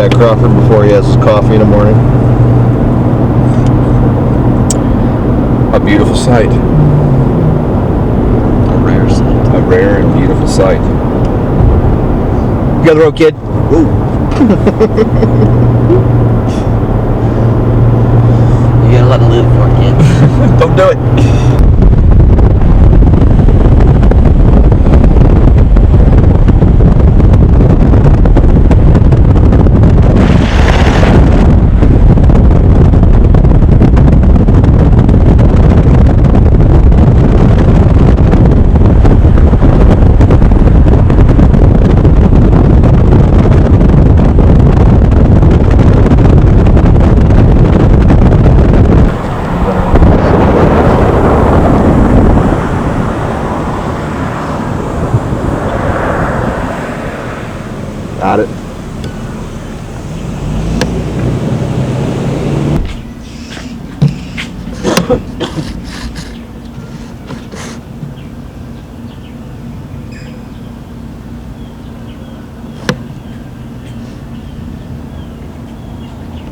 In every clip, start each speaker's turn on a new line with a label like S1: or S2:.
S1: Chad Crawford before he has his coffee in the morning.
S2: A beautiful sight.
S1: A rare sight.
S2: A rare and beautiful sight.
S1: You got the road, kid. Whoa.
S3: You gotta let him live for it, kid.
S1: Don't do it. Got it.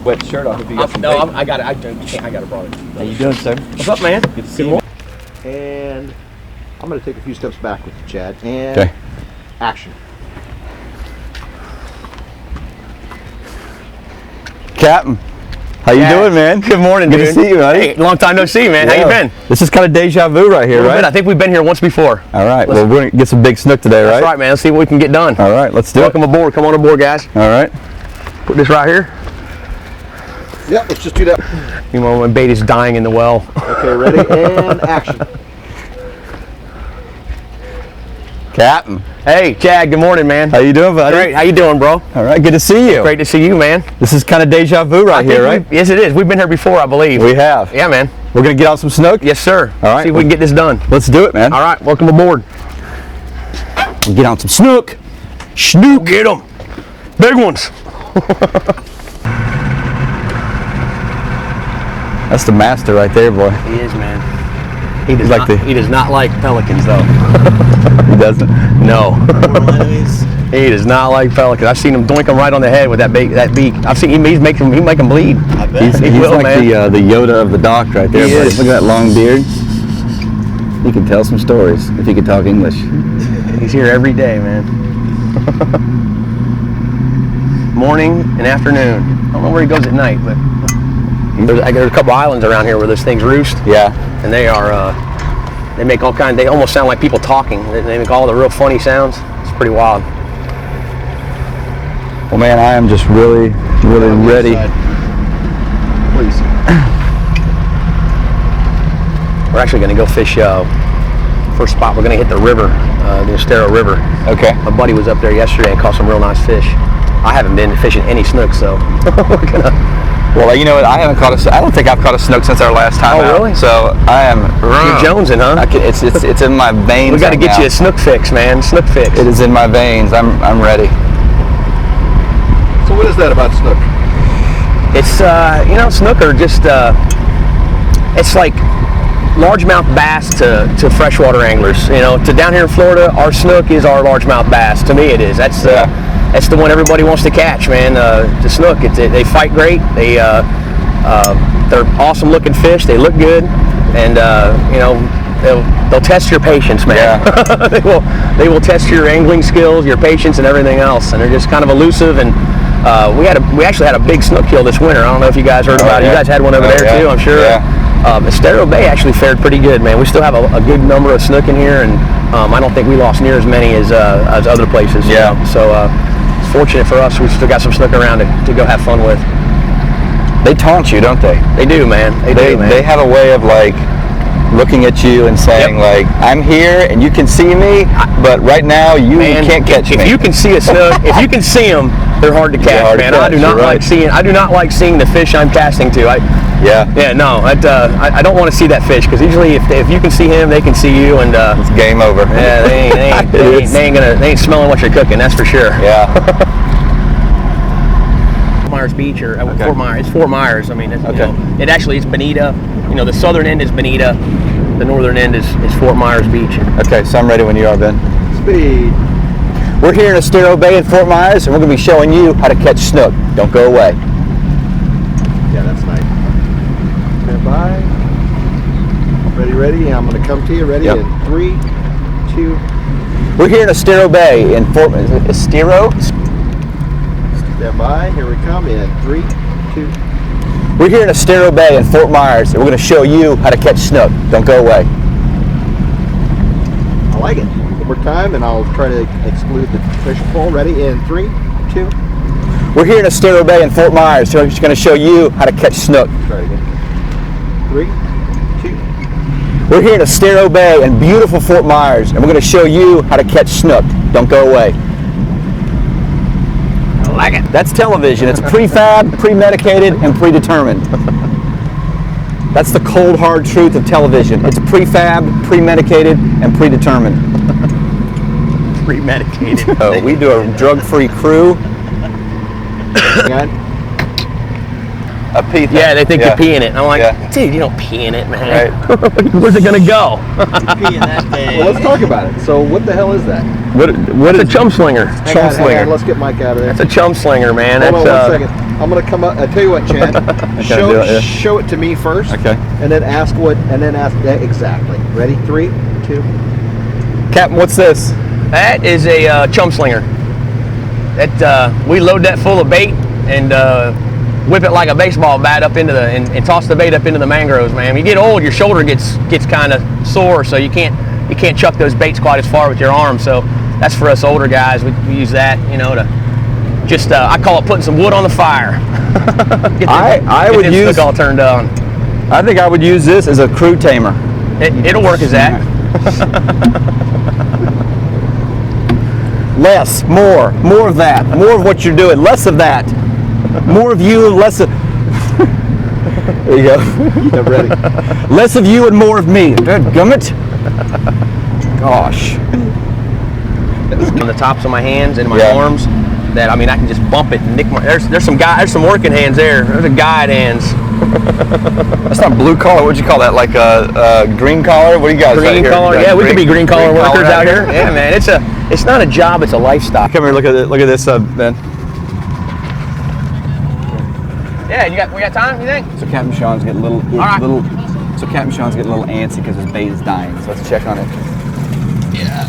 S2: Wet shirt off if you got some
S3: No,
S2: bacon.
S3: I got it. I got it, brother.
S2: How you doing, sir?
S3: What's up, man?
S2: Good to see you.
S1: And I'm going to take a few steps back with you, Chad. And
S2: Okay.
S1: action.
S2: Captain, how you doing, man?
S3: Good morning,
S2: Good
S3: dude.
S2: to see you, buddy.
S3: Hey, long time no see, man. How you been?
S2: This is kind of deja vu right here, right?
S3: I think we've been here once before.
S2: All right. Well, we're going to get some big snook today, right?
S3: That's right, man. Let's see what we can get done.
S2: All right. Let's do
S3: Welcome aboard. Come on aboard, guys.
S2: it. All right.
S3: Put this right here.
S1: Yep, let's just do that.
S3: You know, when bait is dying in the well.
S1: Okay, ready? And action.
S2: Captain,
S3: Hey, Chad. Good morning, man.
S2: how you doing, buddy?
S3: Great. How you doing, bro?
S2: All right. Good to see you.
S3: Great to see you, man.
S2: This is kind of deja vu right here, right?
S3: Yes, it is. We've been here before, I believe.
S2: We have.
S3: Yeah, man.
S2: We're going to get out some snook?
S3: Yes, sir.
S2: All right.
S3: See if we can get this done.
S2: Let's do it, man.
S3: All right. Welcome aboard.
S2: We'll get on some snook. Snook.
S3: Get them. Big ones.
S2: That's the master right there, boy.
S3: He is, man. He does,
S2: like
S3: not, he does not like pelicans, though.
S2: He doesn't.
S3: No. He does not like pelicans. I've seen him doink them right on the head with that beak. I've seen he make them bleed.
S1: I bet.
S2: He's
S3: will,
S2: like
S3: man.
S2: the Yoda of the dock right there,
S3: He
S2: buddy.
S3: is.
S2: Look at that long beard. He can tell some stories if he could talk English.
S3: He's here every day, man. Morning and afternoon. I don't know where he goes at night, but there's a couple islands around here where those things roost,
S2: Yeah.
S3: and they are they make all kind. They almost sound like people talking. They make all the real funny sounds. It's pretty wild.
S2: Well, man, I am just really ready.
S1: Please.
S3: We're actually going to go fish. First spot, we're going to hit the river, the Estero River.
S2: Okay.
S3: My buddy was up there yesterday and caught some real nice fish. I haven't been fishing any snook, so we're gonna.
S2: Well, you know what? I haven't caught a. I don't think I've caught a snook since our last time
S3: Oh,
S2: out.
S3: really?
S2: So I am.
S3: You're jonesing, huh?
S2: It's in my veins.
S3: We got to
S2: right
S3: get
S2: now.
S3: you a snook fix, man. Snook fix.
S2: It is in my veins. I'm ready.
S1: So what is that about snook?
S3: It's snook are just it's like largemouth bass to freshwater anglers. You know, to down here in Florida, our snook is our largemouth bass. To me, it is. That's the one everybody wants to catch, man. The snook. They fight great. They're awesome looking fish. They look good, and they'll test your patience, man.
S2: Yeah.
S3: they will test your angling skills, your patience, and everything else. And they're just kind of elusive. And we actually had a big snook kill this winter. I don't know if you guys heard about it. You guys had one over there too, I'm sure.
S2: Yeah.
S3: Estero Bay actually fared pretty good, man. We still have a good number of snook in here, and I don't think we lost near as many as other places. you
S2: Yeah.
S3: know. So it's fortunate for us. We still got some snook around to go have fun with.
S2: They taunt you, don't they?
S3: They do, man. They do, man.
S2: They have a way of like looking at you and saying like, I'm here and you can see me, but right now you can't catch me.
S3: If you can see a snook, if you can see them, they're hard to catch,
S2: hard to
S3: man.
S2: catch,
S3: I do not
S2: you're
S3: like
S2: right.
S3: seeing. I do not like seeing the fish I'm casting to. I don't want to see that fish, because usually if you can see him, they can see you, and
S2: It's game over.
S3: yeah, they ain't smelling what you're cooking. That's for sure.
S2: Yeah.
S3: Myers Beach or
S2: Okay.
S3: Fort Myers. It's Fort Myers. I mean, it's,
S2: Okay.
S3: it actually is Bonita. You know, the southern end is Bonita. The northern end is Fort Myers Beach.
S2: Okay, so I'm ready when you are, Ben.
S1: Speed.
S2: We're here in Estero Bay in Fort Myers, and we're going to be showing you how to catch snook. Don't go away.
S1: Yeah, that's nice. Stand by. Ready. I'm going to come to you. Ready
S2: Yep.
S1: in 3, 2.
S2: We're here in Estero Bay in Fort. Is it Estero?
S1: Stand by. Here we come in 3, 2.
S2: We're here in Estero Bay in Fort Myers, and we're going to show you how to catch snook. Don't go away.
S1: I like it. One more time, and I'll try to exclude the fishing pole. Ready in 3, 2.
S2: We're here in Estero Bay in Fort Myers, so we're just going to show you how to catch snook.
S1: Try it again. 3, 2.
S2: We're here in Estero Bay in beautiful Fort Myers, and we're going to show you how to catch snook. Don't go away.
S3: I like it.
S2: That's television. It's prefab, premedicated, and predetermined. That's the cold, hard truth of television. It's prefab, premedicated, and predetermined.
S3: Premedicated.
S2: So we do a drug-free crew.
S1: Hang on.
S2: A pee thing.
S3: Yeah, they think you pee in it. I'm like,
S2: Yeah.
S3: dude, you don't pee in it, man.
S2: Right.
S3: Where's it gonna go?
S1: Well, let's talk about it. So, what the hell is that?
S2: What
S3: It's a chum slinger.
S1: Hang on, let's get Mike out of there.
S3: That's a chum slinger, man.
S1: Hold on
S3: That's
S1: one second. I'm going to come up. I tell you what, Chad.
S2: do it, yeah.
S1: Show it to me first.
S2: Okay.
S1: And then ask what. And then ask exactly. Ready? 3, 2.
S2: Captain, what's this?
S3: That is a chum slinger. That we load that full of bait and whip it like a baseball bat up into the and toss the bait up into the mangroves, man. When you get old, your shoulder gets kind of sore, so you can't chuck those baits quite as far with your arm. So that's for us older guys. We use that, to just I call it putting some wood on the fire.
S2: I would use.
S3: Snook all turned on.
S2: I think I would use this as a crew tamer.
S3: It'll work as that.
S2: Less, more of that, more of what you're doing, less of that, more of you, less of. There you go.
S1: I'm ready.
S2: Less of you and more of me. Gummit. Gosh.
S3: On the tops of my hands and my
S2: Yeah.
S3: arms, that I can just bump it and nick my. There's some working hands there. There's a guide hands.
S2: That's not blue collar. What'd you call that? Like a green collar? What do you guys got
S3: Green
S2: here?
S3: collar.
S2: You got
S3: Yeah, we could be green collar workers out here.
S2: here.
S3: Yeah, man. It's not a job. It's a lifestyle.
S2: Come here. Look at this, Ben.
S3: Yeah, we got time. You think?
S2: So Captain Sean's getting a little.
S3: right.
S2: So Captain Sean's getting a little antsy because his bait is dying. So let's check on it. Yeah.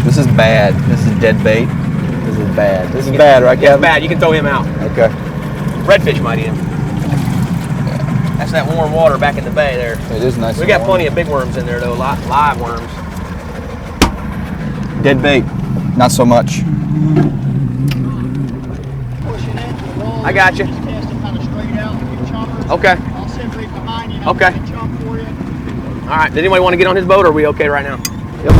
S2: This is bad. This is dead bait. This is bad. This is bad, right, Captain?
S3: It's bad. You can throw him out.
S2: Okay.
S3: Redfish might eat him. That's that warm water back in the bay there.
S2: It is nice.
S3: We got plenty of big worms in there though. Live worms.
S2: Dead bait. Not so much.
S3: I got you. Okay.
S4: I'll sit right behind you.
S3: Okay.
S4: Jump for you.
S3: All right. Does anybody want to get on his boat, or are we okay right now?
S1: Yep.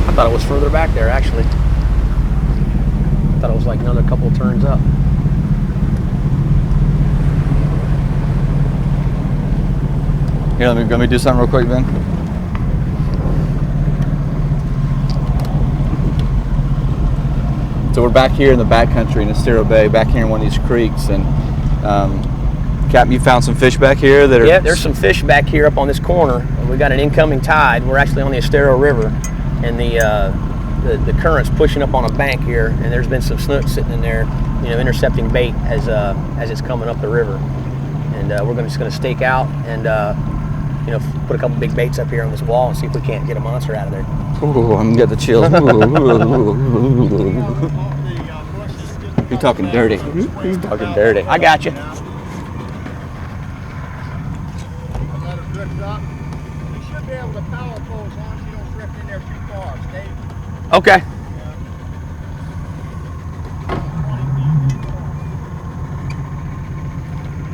S3: I thought it was further back there, actually. I thought it was like another couple of turns up.
S2: Here, let me do something real quick, Ben. So we're back here in the backcountry in Estero Bay, back here in one of these creeks, and Captain, you found some fish back here that are.
S3: Yeah, there's some fish back here up on this corner. We got an incoming tide. We're actually on the Estero River, and the current's pushing up on a bank here, and there's been some snook sitting in there, intercepting bait as it's coming up the river. And we're just going to stake out and put a couple big baits up here on this wall and see if we can't get a monster out of there.
S2: Ooh, I'm getting the chills. You're talking dirty. You're talking dirty.
S3: I got you.
S4: Let her drift up. You should be able to power pull as long as you don't drift in there too far. Stay.
S3: Okay.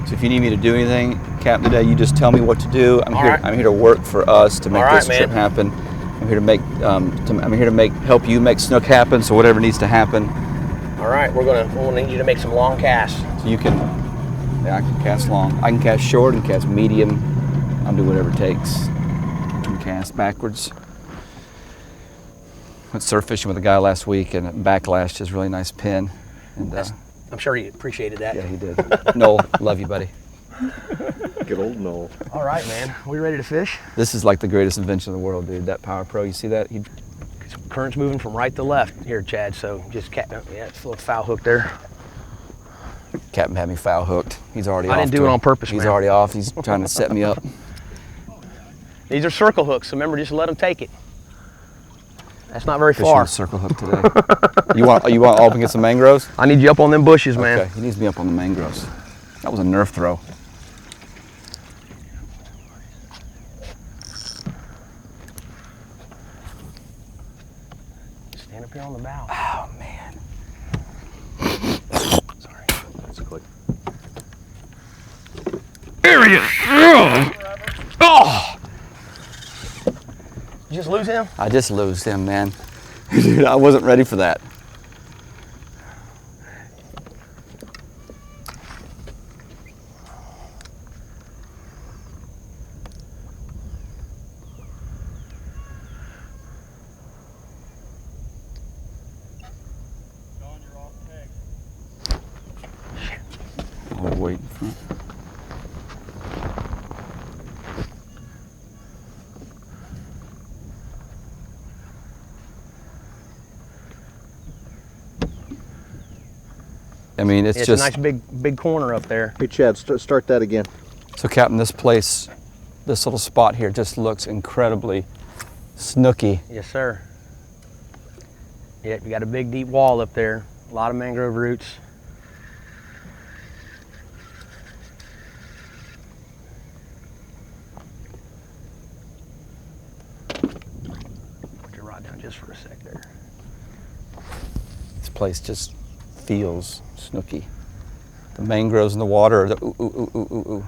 S2: So if you need me to do anything, Captain, today, you just tell me what to do.
S3: All right.
S2: I'm here to work for us to make
S3: All right,
S2: this trip
S3: man.
S2: happen. I'm here to help you make snook happen. So whatever needs to happen,
S3: All right. We'll need you to make some long casts.
S2: so you can. Yeah, I can cast long. I can cast short and cast medium. I'll do whatever it takes. And cast backwards. Went surf fishing with a guy last week and it backlashed his really nice pin. And
S3: I'm sure he appreciated that.
S2: yeah, he did. Noel, love you, buddy.
S1: Good old Noel.
S3: All right, man. We ready to fish?
S2: This is like the greatest invention in the world, dude. That Power Pro, you see that?
S3: Current's moving from right to left here, Chad. So just yeah, it's a little foul hook there.
S2: Captain had me foul hooked. He's already off.
S3: I didn't do it on purpose,
S2: He's
S3: man.
S2: already off. He's trying to set me up.
S3: These are circle hooks, so remember, just let them take it. That's not very
S2: Fishing
S3: far.
S2: a circle hook today. you want all up and get some mangroves?
S3: I need you up on them bushes, man.
S2: Okay, he needs me up on the mangroves. That was a Nerf throw.
S3: Stand up here on the bow.
S2: Oh man.
S3: Sorry.
S1: That's a click.
S2: There he is. Oh!
S3: You just lose him?
S2: I just lose him, man. Dude, I wasn't ready for that.
S4: Don, you're off tag.
S2: I'll wait in front. I mean, it's
S3: It's
S2: just
S3: a nice big corner up there.
S1: Hey, Chad, start that again.
S2: so, Captain. This place, this little spot here, just looks incredibly snooky.
S3: Yes, sir. Yep, you got a big deep wall up there. A lot of mangrove roots. Put your rod down just for a sec there.
S2: This place just feels snooky. The mangroves in the water, the ooh, ooh, ooh, ooh, ooh, ooh.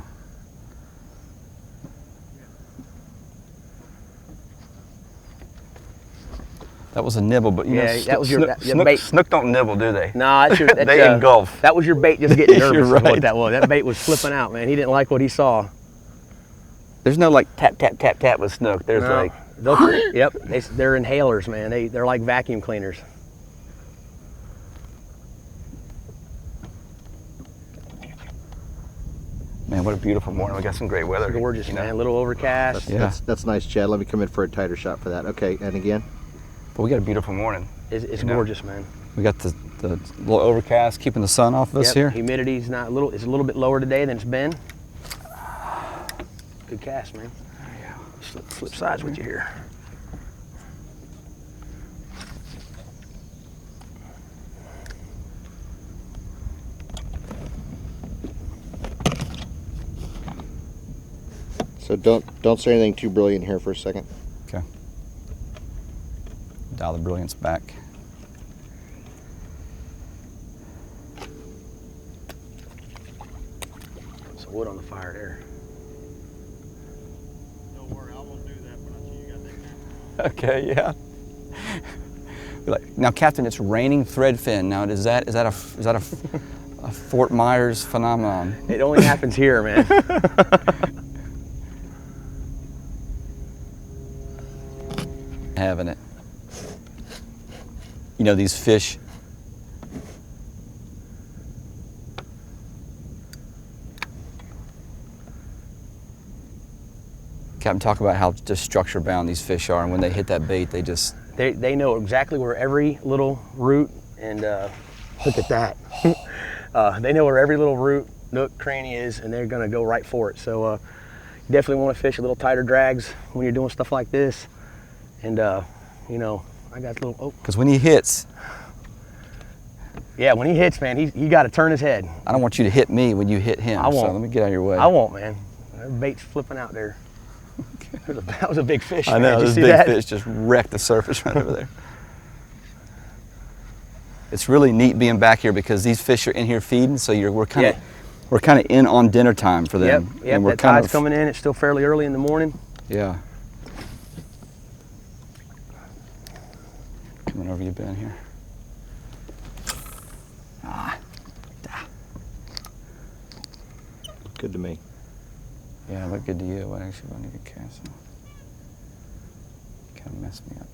S2: That was a nibble, but you know,
S3: Yeah, that was your
S2: snook,
S3: bait.
S2: Snook don't nibble, do they?
S3: Nah, that's your, that's,
S2: They engulf.
S3: That was your bait just getting nervous.
S2: You're
S3: is
S2: right.
S3: what that was. That bait was flipping out, man. He didn't like what he saw.
S2: There's no like tap, tap, tap, tap with snook. There's
S3: No.
S2: like,
S3: Yep, they're inhalers, man. They're like vacuum cleaners.
S2: man, what a beautiful morning. We got some great weather.
S3: Gorgeous,
S2: you know?
S3: man. A little overcast.
S2: Yeah.
S1: That's nice, Chad. Let me come in for a tighter shot for that. Okay, and again.
S2: But we got a beautiful morning.
S3: It's
S2: You know.
S3: gorgeous, man.
S2: We got the little overcast keeping the sun off of us
S3: Yep,
S2: here.
S3: humidity's not it's a little bit lower today than it's been. Good cast, man. Flip sides with you here.
S1: So don't say anything too brilliant here for a second.
S2: Okay. Dial the brilliance back.
S3: Some wood on the fire there.
S4: Don't worry, I won't do that when I see you got that camera.
S2: Okay, yeah. Now, Captain, it's raining threadfin. Now, is that a Fort Myers phenomenon?
S3: It only happens here, man.
S2: Having it. You know, these fish. Captain, talk about how just structure bound these fish are, and when they hit that bait, they just.
S3: They know exactly where every little root and look at that. They know where every little root, nook, cranny is, and they're gonna go right for it. So you definitely want to fish a little tighter drags when you're doing stuff like this. And you know, I got a little. Oh,
S2: Because when he hits,
S3: yeah, when he hits, man, he got to turn his head.
S2: I don't want you to hit me when you hit him.
S3: I won't.
S2: So let me get out of your way.
S3: I won't, man. That bait's flipping out there. That was a big fish.
S2: I
S3: man.
S2: know,
S3: Did you
S2: this
S3: see
S2: big
S3: that?
S2: fish just wrecked the surface right over there. It's really neat being back here because these fish are in here feeding, so we're kind of in on dinner time for
S3: Yep,
S2: them.
S3: yep.
S2: And we're
S3: That
S2: kind
S3: tide's
S2: of
S3: coming in. It's still fairly early in the morning.
S2: Yeah. Coming over you, Ben, here.
S1: Good to me.
S2: Yeah, look good to you. What actually do I need to cast? Kind of messed me up.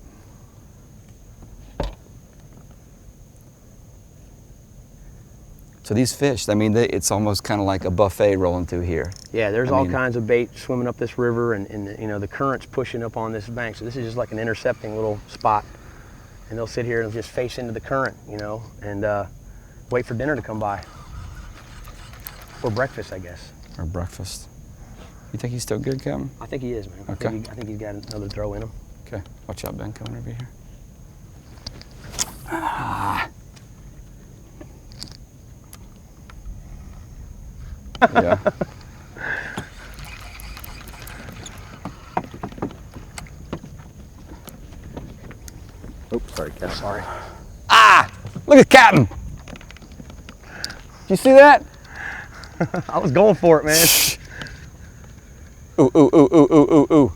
S2: So these fish, I mean, it's almost kind of like a buffet rolling through here.
S3: Yeah, there's all kinds of bait swimming up this river, and you know, the current's pushing up on this bank. So this is just like an intercepting little spot. And they'll sit here and just face into the current, you know, and wait for dinner to come by. Or breakfast, I guess.
S2: Or breakfast. You think he's still good, Captain?
S3: I think he is, man.
S2: Okay.
S3: I think he's got another throw in him.
S2: Okay. Watch out, Ben, coming over here. Ah. Yeah.
S1: Oops, sorry, Cat.
S3: Sorry.
S2: Ah! Look at Captain! Did you see that?
S3: I was going for it, man.
S2: Ooh, ooh, ooh, ooh, ooh, ooh, ooh.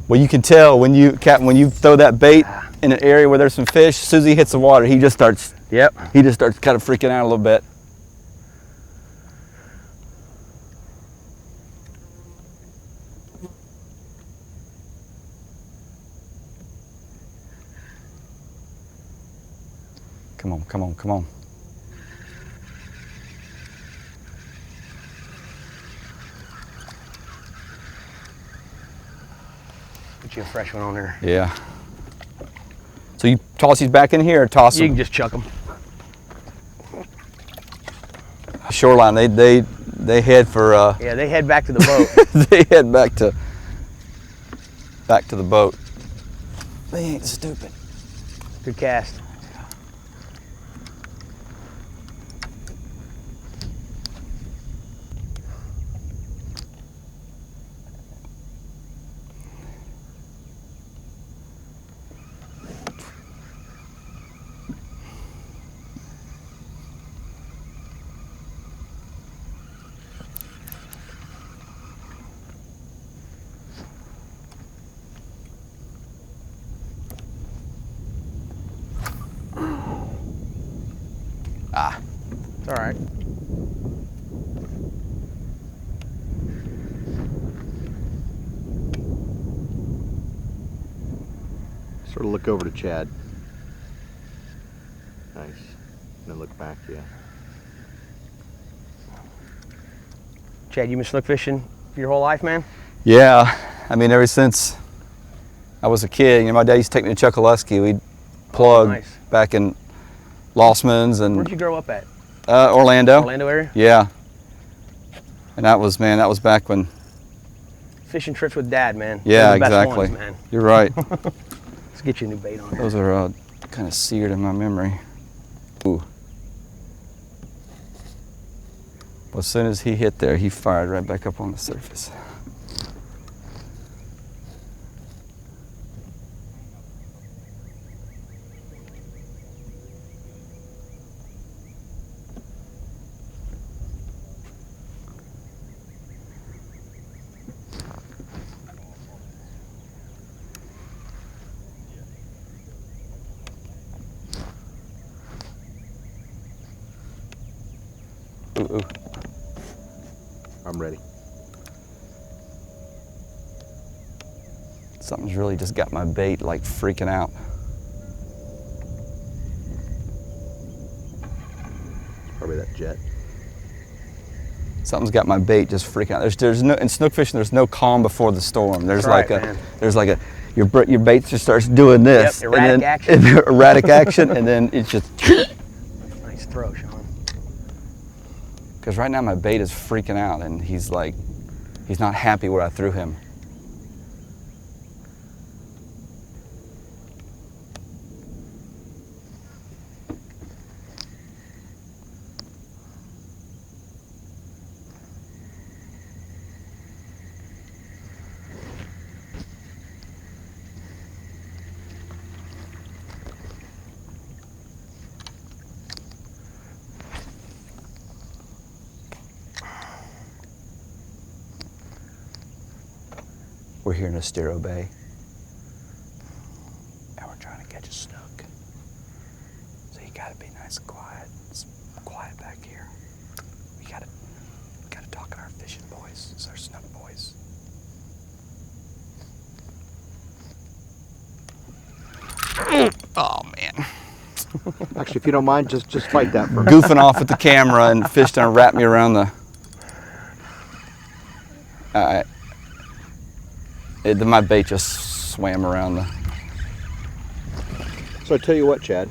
S2: Well, you can tell when you, Captain, when you throw that bait in an area where there's some fish, as soon as he hits the water, he just starts.
S3: Yep.
S2: He just starts kind of freaking out a little bit. Come on, come on, come on.
S3: Put you a fresh one on there.
S2: Yeah. So you toss these back in here or toss
S3: You
S2: them?
S3: can just chuck them.
S2: Shoreline, they head for,
S3: Yeah, they head back to the boat.
S2: they head back to the boat. They ain't stupid.
S3: Good cast.
S2: Ah.
S3: It's all right.
S1: Sort of look over to Chad. Nice. And then look back, yeah.
S3: Chad, you been snook fishing your whole life, man?
S2: Yeah, I mean, ever since I was a kid, you know, my dad used to take me to Chokoloskee. We'd plug
S3: nice.
S2: back in Lossman's and
S3: Where'd you grow up at?
S2: Orlando.
S3: Orlando area?
S2: Yeah. And that was, man, that was back when.
S3: Fishing trips with Dad, man.
S2: Yeah,
S3: They're the best
S2: exactly.
S3: ones, man.
S2: You're right.
S3: Let's get you a new bait on here.
S2: Those are kind of seared in my memory. Ooh. Well, as soon as he hit there, he fired right back up on the surface. Ooh, ooh.
S1: I'm ready.
S2: Something's really just got my bait like freaking out.
S1: Probably that jet.
S2: Something's got my bait just freaking out. There's no, in snook fishing, there's no calm before the storm. There's
S3: That's
S2: like
S3: right,
S2: a,
S3: man.
S2: there's like a, your bait just starts doing this.
S3: Yep, erratic
S2: and then,
S3: action.
S2: erratic action, and then it's just.
S3: Nice throw, Sean.
S2: Because right now my bait is freaking out, and he's like, he's not happy where I threw him. We're here in Estero Bay, and we're trying to catch a snook. Nice and quiet. It's quiet back here. We gotta talk in our fishing voice. It's our Snook voice. Oh man.
S1: Actually, if you don't mind, just fight that for me.
S2: Goofing off with the camera and fish done wrapped me around the. My bait just swam around the.
S1: So I tell you what, Chad.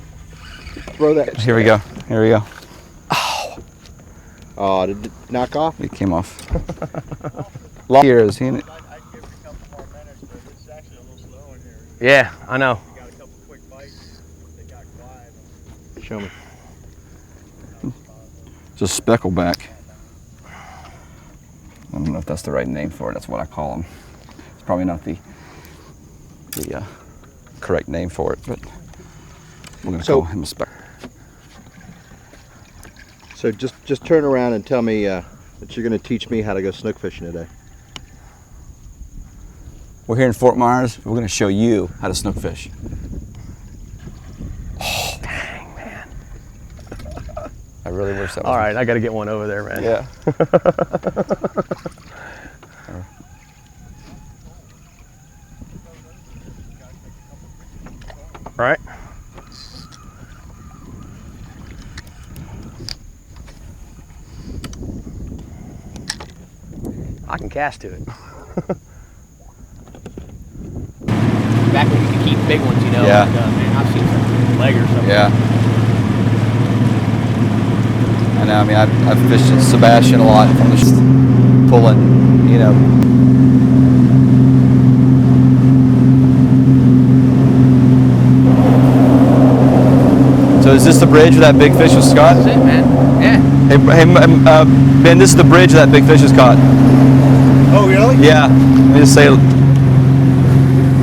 S1: Throw that.
S2: Here we go. Here we go.
S1: Oh, did it knock off?
S2: It came off. Long years, he.
S4: I'd give it a couple more minutes, but it's actually a little slow in here.
S3: Yeah, I know.
S4: You got a couple quick bites. They got quiet.
S1: Show me.
S2: It's a speckleback. I don't know if that's the right name for it. That's what I call them. It's probably not the correct name for it, but we're going to call him a speck.
S1: So just turn around and tell me that you're going to teach me how to go snook fishing today.
S2: We're here in Fort Myers. We're going to show you how to snook fish.
S3: Oh, dang, man.
S2: I really wish that was.
S3: All right, I got to get one over there, man.
S2: Yeah.
S3: All right. I can cast to it. Back when you could keep big ones, you know.
S2: Yeah.
S3: Like, man, I've seen some leg or something.
S2: Yeah. I know. I mean, I've fished at Sebastian a lot from the pulling, you know. So is this the bridge where that big fish was caught?
S3: That's it, man. Yeah.
S2: Hey, Ben, this is the bridge that big fish is caught.
S1: Oh, really?
S2: Yeah. Let me just say.
S3: We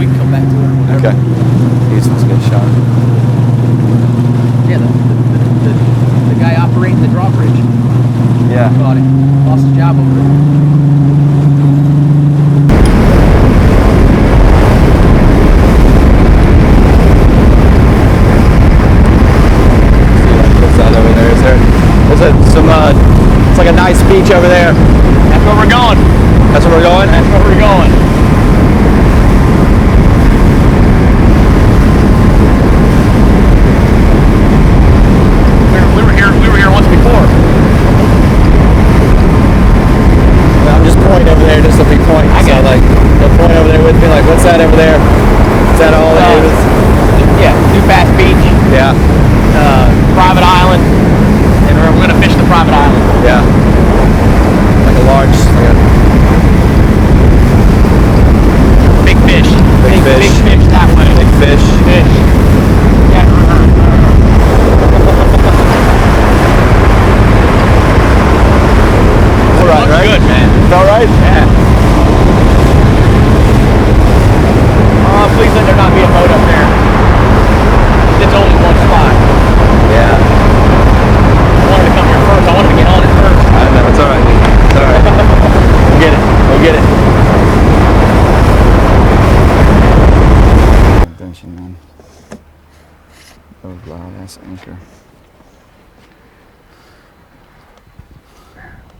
S3: can come back to it whenever.
S2: Okay. He's supposed to get a shot.
S3: Yeah, the guy operating the drawbridge
S2: Yeah.
S3: caught it. Lost his job over it.
S2: Over there, is there? There's some. It's like a nice beach over there.
S3: That's where we're going.
S2: That's where we're going.
S3: That's where we're going. We were here once before.
S2: I'm just pointing over there, just to be pointing.
S3: I got
S2: so, like, they'll point over there with me, like, what's that over there? Is that all it is?
S3: Yeah, New Bass Beach,
S2: Yeah.
S3: private island, and we're going to fish the private island.
S2: Yeah. Like a large.
S3: Big fish.
S2: Big fish.
S3: Big fish that way.
S2: Big fish.
S3: Fish. Yeah.
S2: All right,
S3: Looks
S2: right?
S3: good, man.
S2: It's all right?
S3: Yeah. Oh, please let there not be a boat up there. It's only one spot.
S2: Yeah.
S3: I wanted to come here first. I wanted to get on it first.
S2: I know. It's all right. It's all right.
S3: We'll get it. We'll get it.
S2: Attention, man. Oh, loud ass anchor.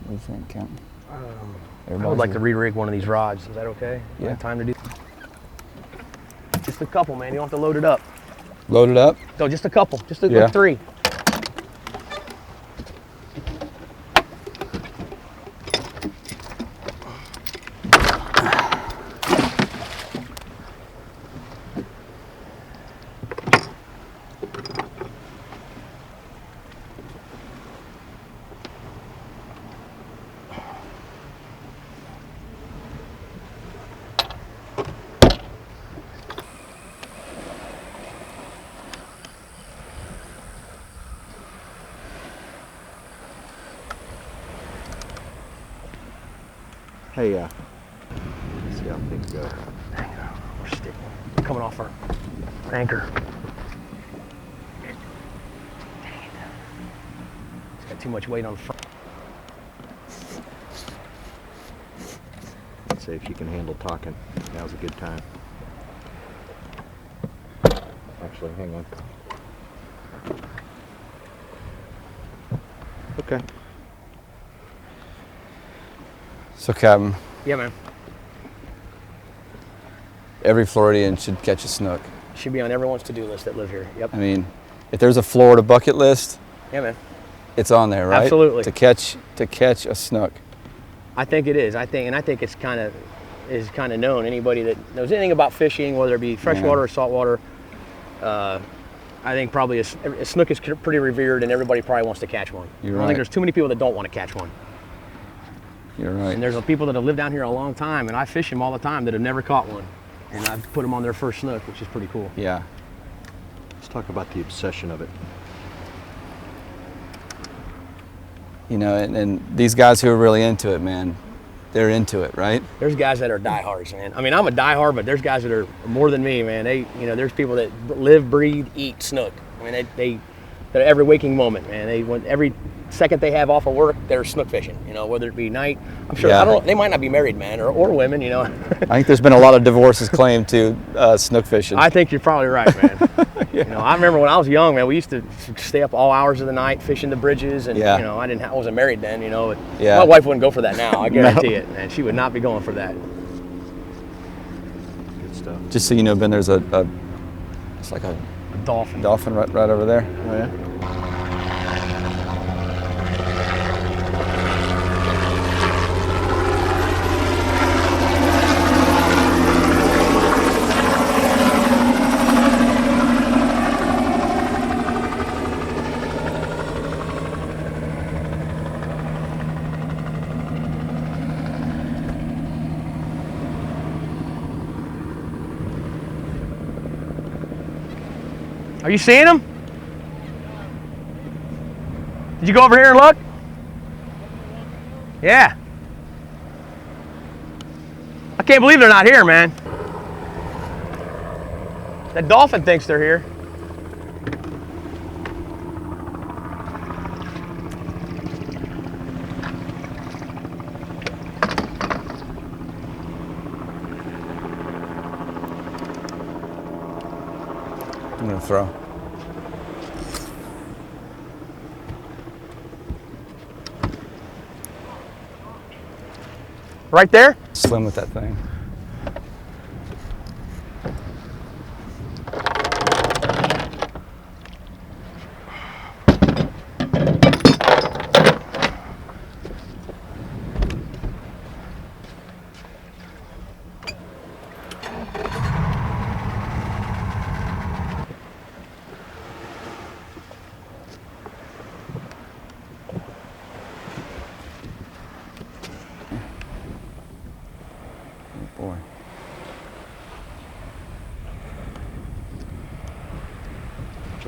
S2: What do you think, Captain?
S3: I would like to re-rig one of these rods. Is that okay?
S2: Yeah.
S3: Time to do. Just a couple, man. You don't have to load it up.
S2: Load it up.
S3: No, just a couple. Just a,
S2: Yeah.
S3: like 3.
S1: Hey, let's see how things go.
S3: We're sticking. Coming off our anchor. Dang it. It's got too much weight on the front.
S1: Let's see if you can handle talking. Now's a good time. Actually, hang on. Okay.
S2: So, Captain,
S3: Yeah, man.
S2: every Floridian should catch a snook.
S3: Should be on everyone's to-do list that live here. Yep.
S2: I mean, if there's a Florida bucket list,
S3: Yeah, man.
S2: it's on there, right?
S3: Absolutely.
S2: To catch a snook.
S3: I think it is. I think it's kind of known. Anybody that knows anything about fishing, whether it be freshwater or saltwater, I think probably a snook is pretty revered, and everybody probably wants to catch one.
S2: You're
S3: I don't
S2: right.
S3: think there's too many people that don't want to catch one.
S2: You're right.
S3: And there's people that have lived down here a long time, and I fish them all the time that have never caught one, and I've put them on their first snook, which is pretty cool.
S2: Yeah.
S1: Let's talk about the obsession of it.
S2: You know, and these guys who are really into it, man, they're into it, right?
S3: There's guys that are diehards, man. I mean, I'm a diehard, but there's guys that are more than me, man. There's people that live, breathe, eat snook. I mean, they're every waking moment, man. Every second they have off of work, they're snook fishing. You know, whether it be night. I'm sure.
S2: Yeah.
S3: I don't know. They might not be married, man, or women. You know.
S2: I think there's been a lot of divorces claimed to snook fishing.
S3: I think you're probably right, man. You know, I remember when I was young, man. We used to stay up all hours of the night fishing the bridges, and
S2: Yeah.
S3: you know, I wasn't married then. You know, but
S2: Yeah.
S3: my wife wouldn't go for that now. I guarantee it, man. She would not be going for that.
S1: Good stuff.
S2: Just so you know, Ben, there's it's like a
S3: Dolphin.
S2: dolphin right over there.
S1: Oh yeah.
S3: Are you seeing them? Did you go over here and look? Yeah. I can't believe they're not here, man. That dolphin thinks they're here.
S2: I'm gonna throw.
S3: Right there?
S2: Slim with that thing. Boy.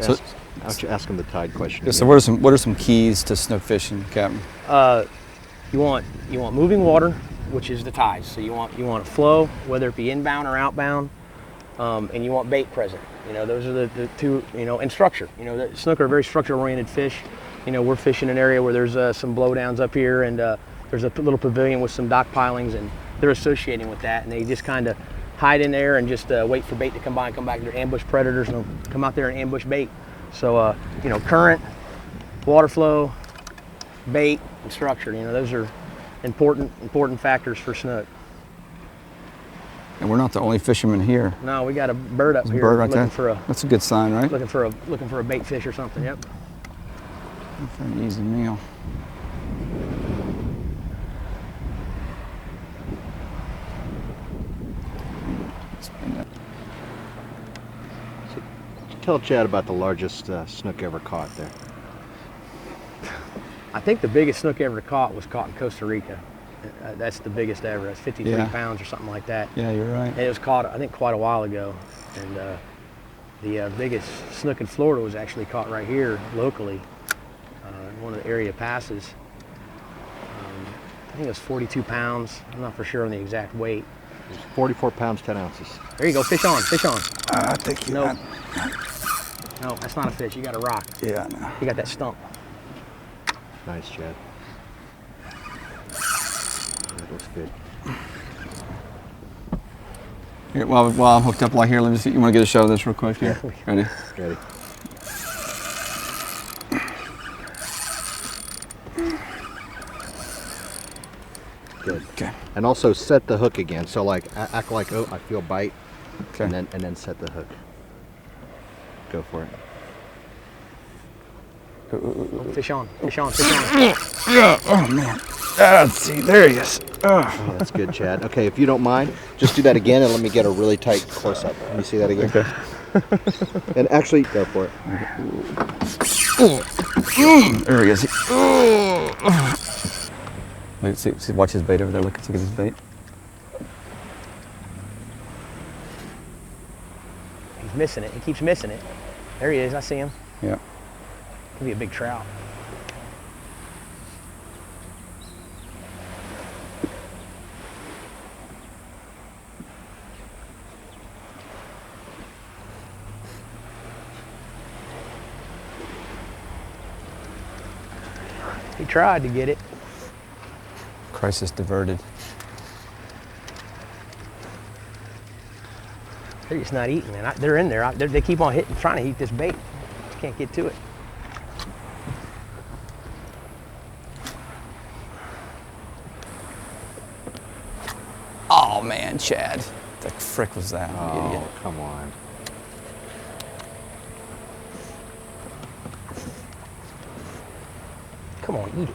S2: So-
S1: Why don't you ask him the tide question?
S2: So
S1: again?
S2: what are some keys to snook fishing, Captain?
S3: You want moving water, which is the tides. So you want a flow, whether it be inbound or outbound, and you want bait present. You know, those are the two. You know, and structure. You know, the snook are very structure-oriented fish. You know, we're fishing an area where there's some blowdowns up here, and there's a little pavilion with some dock pilings, and they're associating with that, and they just kind of hide in there and just wait for bait to come by and come back. They're ambush predators, and they'll come out there and ambush bait. So, you know, current, water flow, bait, and structure. You know, those are important factors for snook.
S2: And we're not the only fishermen here.
S3: No, we got a bird up
S2: There's a
S3: here
S2: bird right
S3: looking
S2: there.
S3: for a
S2: That's a good sign, right?
S3: looking for a bait fish or something. Yep.
S2: For an easy meal.
S1: Tell Chad about the largest snook ever caught there.
S3: I think the biggest snook ever caught was caught in Costa Rica. That's the biggest ever. That's 53
S2: Yeah.
S3: pounds or something like that.
S2: Yeah, you're right.
S3: And it was caught, I think, quite a while ago. And the biggest snook in Florida was actually caught right here locally, in one of the area passes. I think it was 42 pounds. I'm not for sure on the exact weight.
S1: It was 44 pounds, 10 ounces.
S3: There you go. Fish on. Fish on.
S2: I think you.
S3: No. No, that's not a fish. You got a rock.
S2: Yeah, I know.
S3: You got that stump.
S1: Nice, Chad. That looks good.
S2: Here, while I'm hooked up like here, let me see. You want to get a shot of this real quick? Here.
S3: Yeah.
S2: Ready?
S1: Ready. Good.
S2: Okay.
S1: And also set the hook again. So like act like, oh, I feel bite.
S2: Okay.
S1: And then set the hook. Go for it.
S3: Fish on, fish on, fish on.
S2: Yeah. Oh man. Let's see. There he is.
S1: Oh, that's good, Chad. Okay, if you don't mind, just do that again and let me get a really tight close up. Let me see that again.
S2: Okay.
S1: And actually, go for it.
S2: There he is. Wait, see, watch his bait over there. Look at his bait.
S3: He's missing it. He keeps missing it. There he is. I see him.
S2: Yeah.
S3: Could be a big trout. He tried to get it.
S2: Crisis diverted.
S3: They're just not eating, man. They're in there. They keep on hitting, trying to eat this bait. Just can't get to it.
S2: Oh man, Chad. The frick was that?
S1: Oh,
S2: Idiot.
S1: come on.
S3: Come on, eat it.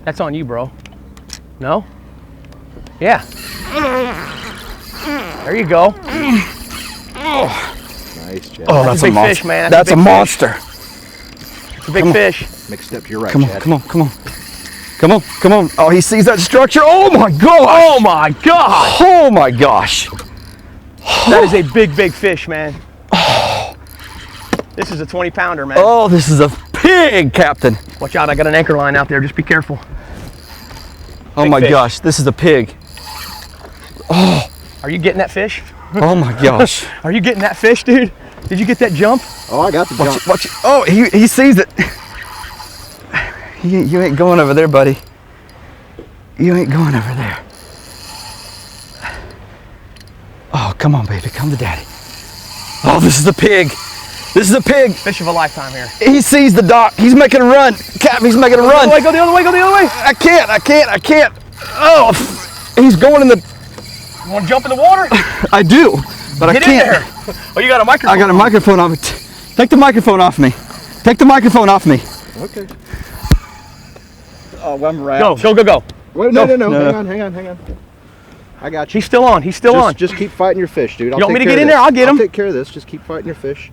S3: That's on you, bro. No? Yeah. There you go.
S1: Nice, Chad.
S2: Oh,
S3: That's a big fish, man.
S2: That's a monster.
S3: It's a big fish.
S1: Mixed up to your right,
S2: Come on,
S1: Chad.
S2: come on, come on. Come on, come on. Oh, he sees that structure. Oh my gosh.
S3: Oh my God.
S2: Oh my gosh.
S3: That is a big, big fish, man. This is a 20-pounder, man.
S2: Oh, this is a pig, Captain.
S3: Watch out, I got an anchor line out there. Just be careful.
S2: Oh
S3: Big
S2: my
S3: fish.
S2: gosh, this is a pig.
S3: Are you getting that fish?
S2: Oh my gosh.
S3: Are you getting that fish, dude? Did you get that jump?
S1: Oh, I got the
S2: Watch
S1: jump.
S2: it, watch it. Oh, he sees it. You ain't going over there, buddy. You ain't going over there. Oh, come on, baby. Come to daddy. Oh, this is a pig. This is a pig.
S3: Fish of a lifetime here.
S2: He sees the dock. He's making a run. Cap, he's making a run.
S3: Go the other way, go the other way.
S2: I can't. Oh, he's going in the...
S3: You want to jump in the water?
S2: I do, but
S3: Get
S2: I can't.
S3: in there. Oh, you got a microphone.
S2: I got a microphone off it. Take the microphone off me. Take the microphone off me.
S1: Okay.
S2: Oh, I'm wrapped.
S3: Go.
S1: Wait, no.
S2: No.
S1: Hang on. I got you.
S3: He's still on. He's still on.
S1: Just keep fighting your fish, dude.
S3: You want me to get in there? I'll get him.
S1: Take care of this. Just keep fighting your fish.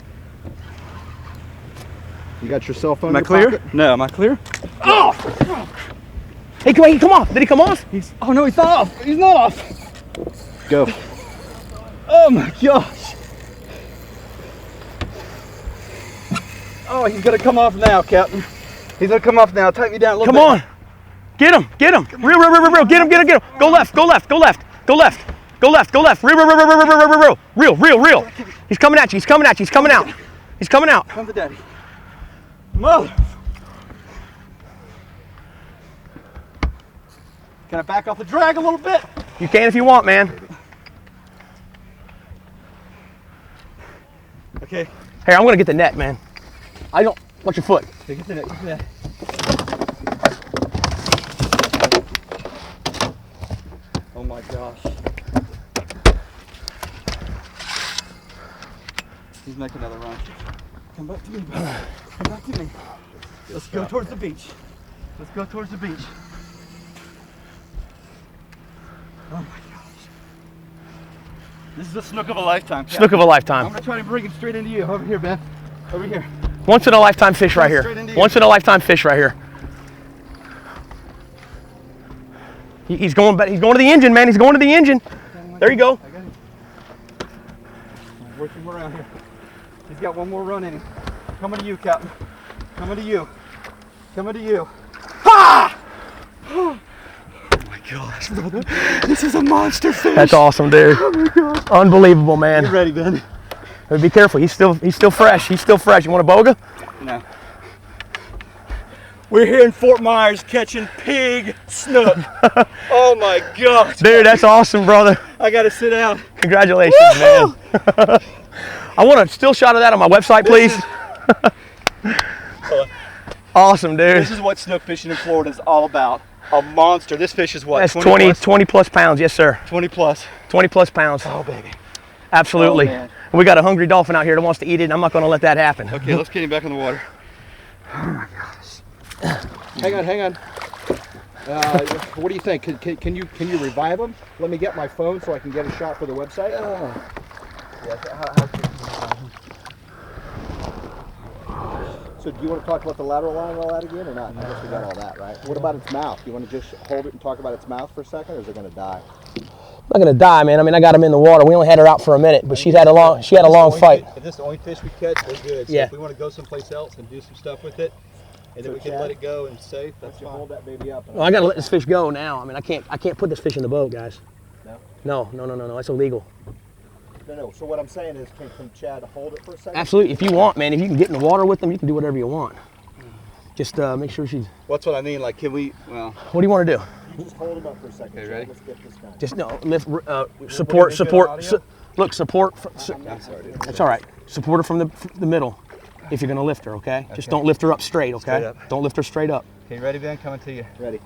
S1: You got your cell phone
S2: Am I
S1: in your
S2: clear?
S1: pocket?
S2: No, am I clear?
S3: Hey, come off. Did he come off?
S2: Oh no, he's not off. He's not off.
S1: Go.
S2: Oh my gosh. Oh, he's gonna come off now, Captain. He's gonna come off now. Tighten me down a little
S3: Come
S2: bit.
S3: on. Get him. Reel. Get him. Go left. Reel. He's coming at you. He's coming out.
S2: Come to daddy. Mother. Can I back off the drag a little bit?
S3: You can if you want, man.
S2: Okay.
S3: Here, I'm gonna get the net, man. Watch your foot.
S2: Get the net. Oh my gosh. He's making another run. Come back to me, buddy. Come back to me. Let's go towards the beach. Oh my gosh. This is a snook of a lifetime. Cap.
S3: Snook of a
S2: I'm
S3: lifetime.
S2: gonna try to bring him straight into you. Over here, Ben. Over here.
S3: Once in a lifetime fish right here.
S2: Straight into you.
S3: Once in a lifetime fish right here. He's going back. He's going to the engine, man. He's going to the engine. There you go.
S2: I got him. Work him around here. He's got one more run in him. Coming to you, Captain. Coming to you. Ha! Oh my gosh, brother. This is a monster fish.
S3: That's awesome, dude.
S2: Oh my gosh.
S3: Unbelievable, man.
S2: You ready, Ben?
S3: But be careful. He's still fresh. You want a boga?
S2: No. We're here in Fort Myers catching pig snook. Oh my gosh.
S3: Dude, that's awesome, brother.
S2: I gotta sit down.
S3: Congratulations, man. I want a still shot of that on my website, please. Awesome, dude.
S2: This is what snook fishing in Florida is all about. A monster. This fish is what?
S3: That's 20 plus pounds, yes sir.
S2: 20 plus.
S3: 20 plus pounds.
S2: Oh baby.
S3: Absolutely.
S2: Oh,
S3: we got a hungry dolphin out here that wants to eat it, and I'm not going to let that happen.
S2: Okay, let's get him back in the water. Oh my gosh. Hang on. What do you think? Can you revive him? Let me get my phone so I can get a shot for the website. So do you want to talk about the lateral line and all that again or not? I guess we got all that, right? What about its mouth? You want to just hold it and talk about its mouth for a second, or is it going to die?
S3: I'm not going to die, man. I mean, I got him in the water. We only had her out for a minute, but she had a long fight.
S2: If this is the only fish we catch, we're good. So
S3: Yeah.
S2: if we want to go someplace else and do some stuff with it, and then we can let it go and safe, that's fine. Hold that baby up.
S3: Well, I got to let this fish go now. I mean, I can't put this fish in the boat, guys. No. No. That's illegal.
S2: No. So what I'm saying is, can Chad hold it for a second?
S3: Absolutely. If you want, man, if you can get in the water with them, you can do whatever you want. Just make sure she's.
S2: That's what I mean. Like, can we? Well,
S3: what do you want to do?
S2: you just hold him up for a second. Okay, ready? Let's get this guy.
S3: Just no. Lift. Support. Look, support.
S2: I'm sorry, dude.
S3: That's all right. Support her from the middle. If you're gonna lift her, okay? Just don't lift her up straight, okay?
S2: Straight up.
S3: Don't lift her straight up.
S2: Okay, ready, Ben? Coming to you. Ready.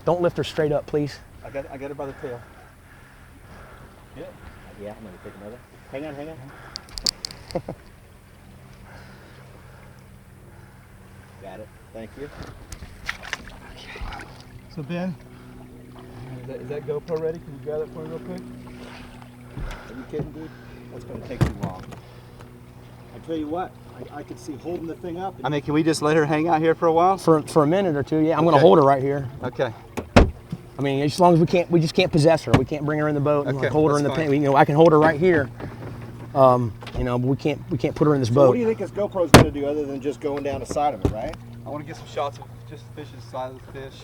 S3: Don't lift her straight up, please.
S2: I got her by the tail. Yeah, I'm gonna take another. Hang on. Got it. Thank you. So Ben, is that GoPro ready? Can you grab that for me real quick? Are you kidding, dude? That's gonna take too long. I tell you what, I could see holding the thing up. I mean, can we just let her hang out here for a while?
S3: For a minute or two, yeah. I'm gonna hold her right here.
S2: Okay.
S3: I mean, as long as we just can't possess her. We can't bring her in the boat and
S2: Okay,
S3: like hold her in the
S2: that's
S3: pen.
S2: fine.
S3: You know, I can hold her right here. But we can't put her in this
S2: So
S3: boat.
S2: what do you think this GoPro's gonna do other than just going down the side of it, right? I want to get some shots of just the fish's side of the fish.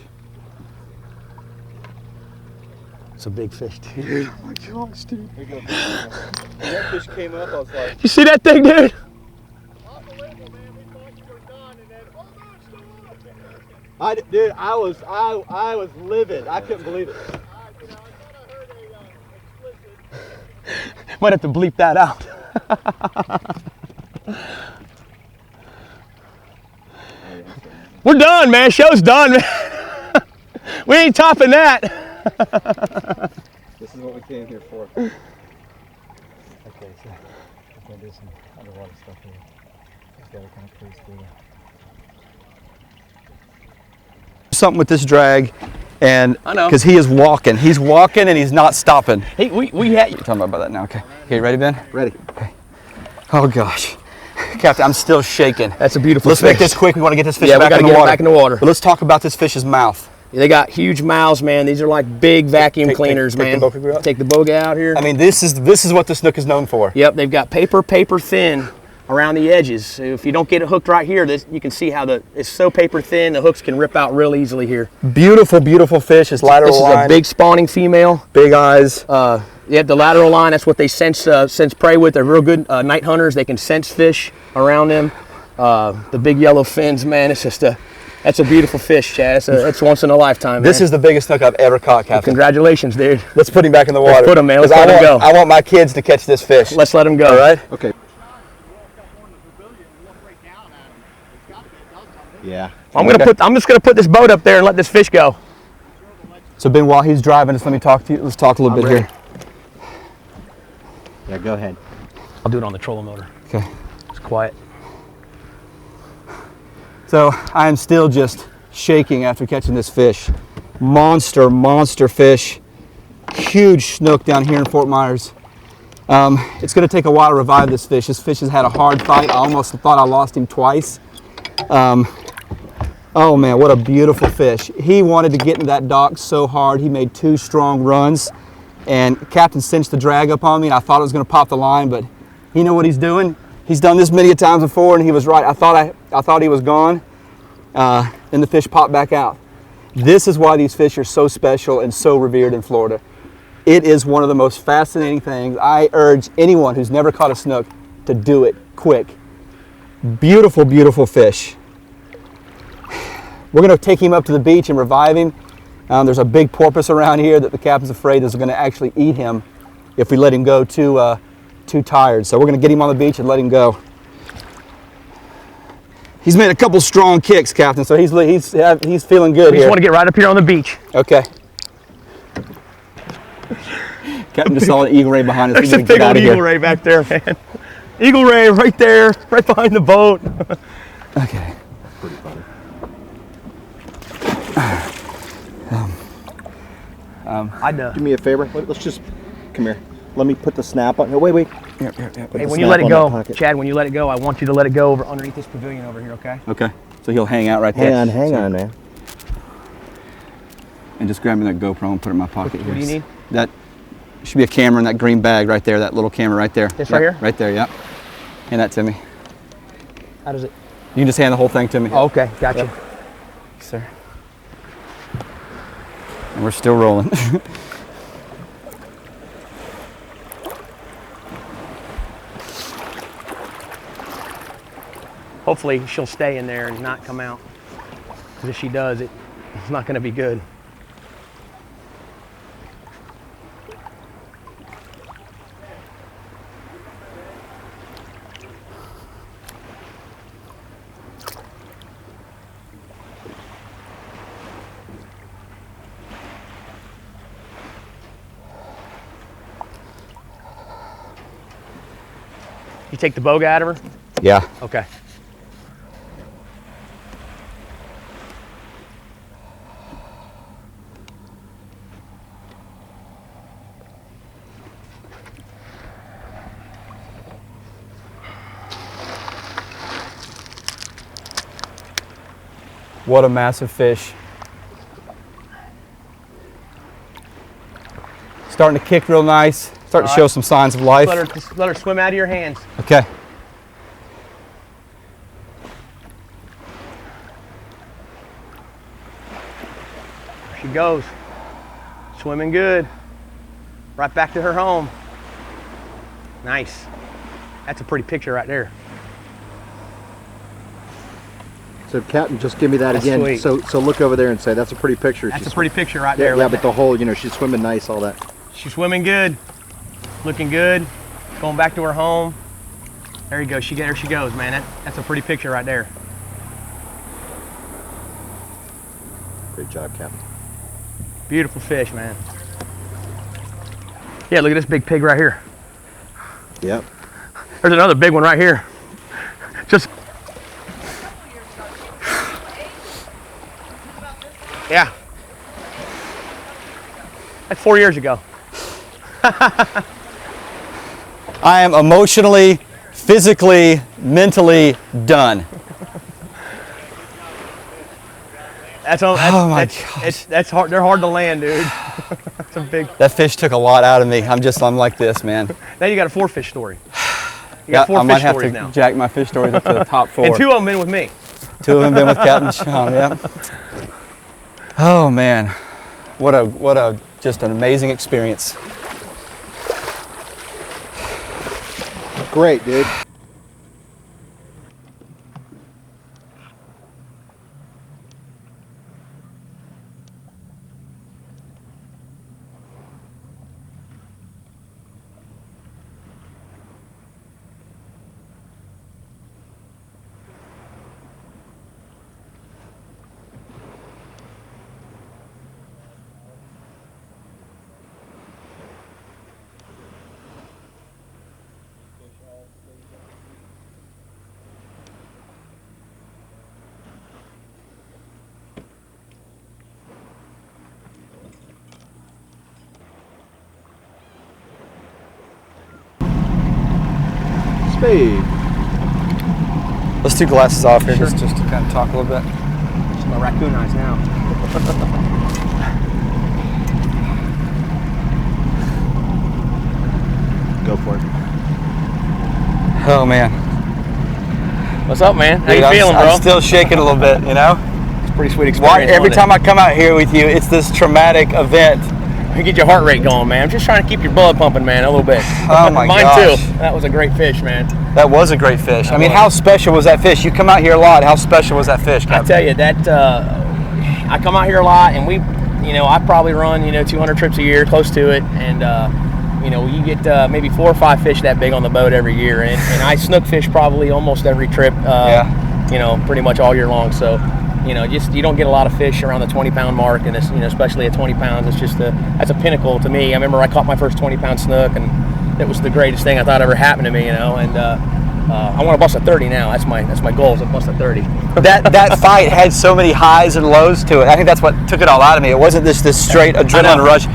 S3: It's a big fish, dude.
S2: Oh my gosh, dude. There you go. When that fish came up, I was like,
S3: You see that thing, dude?
S4: Unbelievable, man. We thought you were done, and then, oh no, it's still on.
S2: dude, I was livid. I couldn't believe it.
S4: I thought I heard a explicit.
S3: Might have to bleep that out. We're done, man. Show's done, man. We ain't topping that.
S2: This is what we came here for. Okay, so I'm gonna do some underwater stuff here. Just gotta kind of cruise through there. Something with this drag, and
S3: I know.
S2: because he is walking. He's walking and he's not stopping.
S3: Hey, we had.
S2: You're talking about that now, okay? Okay, ready, Ben? Ready. Okay. Oh gosh, Captain, I'm still shaking.
S3: That's a beautiful
S2: Let's
S3: fish.
S2: make this quick. We want to get this fish
S3: Yeah, we
S2: back
S3: gotta
S2: in the
S3: get it
S2: water.
S3: back in the water.
S2: But let's talk about this fish's mouth.
S3: They got huge mouths, man. These are like big vacuum cleaners,
S2: take
S3: man.
S2: the boga out.
S3: Take the boga out here.
S2: I mean, this is what the snook is known for.
S3: Yep, they've got paper thin around the edges. So if you don't get it hooked right here, you can see how it's so paper thin, the hooks can rip out real easily here.
S2: Beautiful, beautiful fish. His lateral
S3: This is
S2: line.
S3: a big spawning female.
S2: Big eyes.
S3: Yeah, the lateral line, that's what they sense prey with. They're real good night hunters. They can sense fish around them. The big yellow fins, man, it's just that's a beautiful fish, Chad. It's once in a lifetime, man.
S2: This is the biggest snook I've ever caught, Captain.
S3: Congratulations, dude.
S2: Let's put him back in the water.
S3: Let's put him, man. Let's
S2: 'Cause
S3: let him go.
S2: I want my kids to catch this fish.
S3: Let's let him go.
S2: All right? Okay. Yeah.
S3: I'm just gonna put this boat up there and let this fish go.
S2: So Ben, while he's driving, just let me talk to you. Let's talk a little bit
S3: ready.
S2: here. Yeah, go ahead.
S3: I'll do it on the trolling motor.
S2: Okay.
S3: It's quiet.
S2: So I am still just shaking after catching this fish. Monster fish. Huge snook down here in Fort Myers. It's going to take a while to revive this fish. This fish has had a hard fight. I almost thought I lost him twice. Oh man, what a beautiful fish. He wanted to get into that dock so hard. He made 2 strong runs, and Captain cinched the drag up on me, and I thought it was going to pop the line, but he knew what he's doing. He's done this many times before, and he was right. I thought he was gone, and the fish popped back out. This is why these fish are so special and so revered in Florida. It is one of the most fascinating things. I urge anyone who's never caught a snook to do it quick. Beautiful, beautiful fish. We're going to take him up to the beach and revive him. There's a big porpoise around here that the captain's afraid is going to actually eat him if we let him go too tired. So we're going to get him on the beach and let him go. He's made a couple strong kicks, Captain, so he's feeling good
S3: We
S2: here.
S3: just want to get right up here on the beach.
S2: Okay. Captain just saw an eagle ray behind us.
S3: There's a big old eagle ray back there, man. Eagle ray right there, right behind the boat.
S2: Okay.
S1: Pretty funny. Do me a favor. Let's just come here. Let me put the snap on. No, wait.
S2: Yep.
S3: Hey, when you let it go, Chad, when you let it go, I want you to let it go over underneath this pavilion over here, okay?
S2: Okay. So he'll hang out right there.
S1: Hang on, man.
S2: And just grab me that GoPro and put it in my pocket.
S3: What do you need?
S2: That should be a camera in that green bag right there. That little camera right there.
S3: This
S2: Yep,
S3: right here?
S2: Right there. Yep. Hand that to me.
S3: How does it?
S2: You can just hand the whole thing to me.
S3: Oh, okay, gotcha.
S2: Yep. Yes, sir. And we're still rolling.
S3: Hopefully she'll stay in there and not come out. Because if she does, it's not going to be good. You take the boga out of her?
S2: Yeah.
S3: Okay.
S2: What a massive fish. Starting to kick real nice. Starting to show some signs of life.
S3: Let her swim out of your hands.
S2: Okay.
S3: There she goes. Swimming good. Right back to her home. Nice. That's a pretty picture right there.
S1: So, Captain, just give me that
S3: That's
S1: again.
S3: sweet.
S1: So look over there and say that's a pretty picture.
S3: That's a pretty picture right there.
S1: Yeah, but the whole, she's swimming nice, all that.
S3: She's swimming good. Looking good. Going back to her home. There you go. There she goes, man. That's a pretty picture right there.
S1: Great job, Captain.
S3: Beautiful fish, man. Yeah, look at this big pig right here.
S1: Yep.
S3: There's another big one right here. Just. Yeah. Like 4 years ago.
S2: I am emotionally, physically, mentally done.
S3: Oh
S2: my gosh.
S3: That's hard. They're hard to land, dude. That's a big.
S2: That fish took a lot out of me. I'm like this, man.
S3: Now you got a 4 fish story. You got 4
S2: I
S3: fish
S2: might have
S3: stories
S2: to
S3: now.
S2: jack my fish stories up to the top 4.
S3: And 2 of them been with me.
S2: 2 of them been with Captain Sean, yeah. Oh man, what a just an amazing experience.
S1: Great, dude. Spade.
S2: Let's take glasses off here just to kind of talk a little bit.
S3: It's my raccoon eyes now.
S1: Go for it.
S2: Oh man.
S3: What's up, man? How
S2: Dude,
S3: you feeling, bro?
S2: I'm still shaking a little bit, you know?
S3: It's a pretty sweet experience.
S2: Every
S3: wasn't
S2: time I come out here with you, it's this traumatic event
S3: get your heart rate going, man. I'm just trying to keep your blood pumping, man, a little bit.
S2: Oh my
S3: Mine
S2: gosh.
S3: too. That was a great fish, man.
S2: That was a great fish. I mean,
S3: was.
S2: how special was that fish? You come out here a lot. How special was that fish,
S3: I
S2: Captain?
S3: tell you that I come out here a lot, and I probably run 200 trips a year, close to it, and you get maybe 4 or 5 fish that big on the boat every year, and I snook fish probably almost every trip. Pretty much all year long. So you don't get a lot of fish around the 20-pound mark, and it's, especially at 20 pounds, it's just that's a pinnacle to me. I remember I caught my first 20-pound snook, and it was the greatest thing I thought ever happened to me. And I want to bust a 30 now. That's my goal, is to bust a 30.
S2: That fight had so many highs and lows to it. I think that's what took it all out of me. It wasn't this straight adrenaline rush.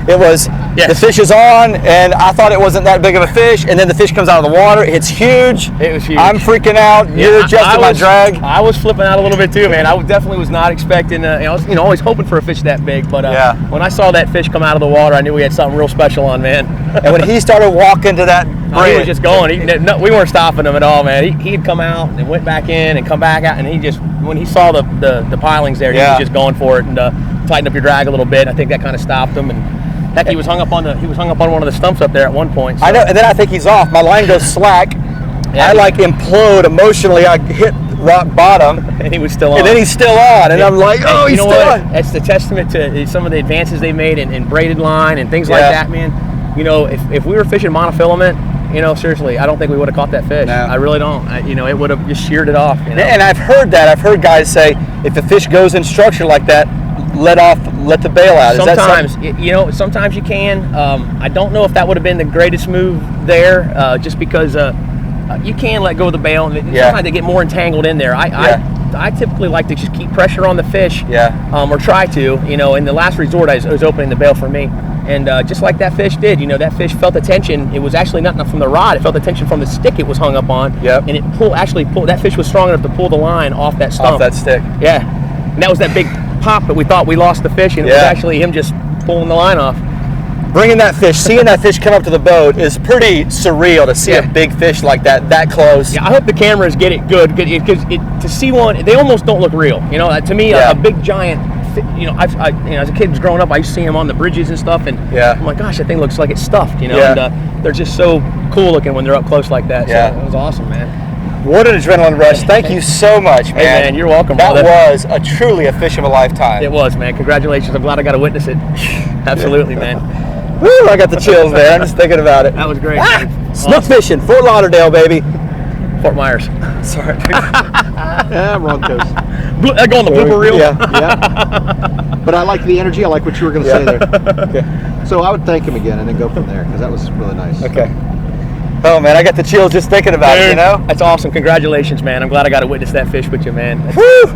S2: It was, the fish is on, and I thought it wasn't that big of a fish, and then the fish comes out of the water. It's huge. It was huge. I'm freaking out. You're adjusting my drag.
S3: I was flipping out a little bit too, man. I definitely was not expecting. I was, always hoping for a fish that big. But when I saw that fish come out of the water, I knew we had something real special on, man.
S2: And when he started walking to that
S3: he was just going. We weren't stopping him at all, man. He'd come out and went back in and come back out, and when he saw the pilings there, he was just going for it and tightened up your drag a little bit. I think that kind of stopped him, and heck, he was hung up on one of the stumps up there at one point. So.
S2: I know, and then I think he's off. My line goes slack.
S3: Yeah,
S2: I implode emotionally. I hit rock bottom,
S3: and he was still on.
S2: And then he's still on, and I'm like, oh, he's still on.
S3: That's the testament to some of the advances they made in braided line and things like that, man. If we were fishing monofilament, seriously, I don't think we would have caught that fish. No. I really don't. It would have just sheared it off.
S2: And I've heard that. I've heard guys say, if the fish goes in structure like that, let the bail out.
S3: Sometimes, sometimes you can. I don't know if that would have been the greatest move there, just because you can let go of the bail, and sometimes they get more entangled in there. I typically like to just keep pressure on the fish, or try to. In the last resort, I was opening the bail for me. And just like that fish did, that fish felt the tension. It was actually not from the rod; it felt the tension from the stick it was hung up on.
S2: Yep.
S3: And it pulled. That fish was strong enough to pull the line off that stump.
S2: Off that stick.
S3: Yeah. And that was that big pop that we thought we lost the fish, and it was actually him just pulling the line off.
S2: Bringing that fish, seeing that fish come up to the boat is pretty surreal to see a big fish like that close.
S3: Yeah, I hope the cameras get it good, because to see one, they almost don't look real. To me, a big giant. As a kid was growing up, I used to see them on the bridges and stuff, and I'm like, gosh, that thing looks like it's stuffed, and they're just so cool looking when they're up close like that. So it was awesome, man.
S2: What an adrenaline rush. Thank you so much, man.
S3: Hey, man, you're welcome,
S2: brother.
S3: That
S2: was truly a fish of a lifetime.
S3: It was, man. Congratulations. I'm glad I got to witness it. Absolutely, man.
S2: Woo, I got the chills there. I'm just thinking about it.
S3: That was great.
S2: Snook fishing, Fort Lauderdale, baby.
S3: Fort Myers.
S2: Sorry.
S1: Wrong coast.
S3: I go on the blooper reel.
S1: Yeah. But I like the energy. I like what you were going to say there. Okay. So I would thank him again and then go from there, because that was really nice.
S2: Okay. Oh, man, I got the chills just thinking about it,
S3: That's awesome. Congratulations, man. I'm glad I got to witness that fish with you, man.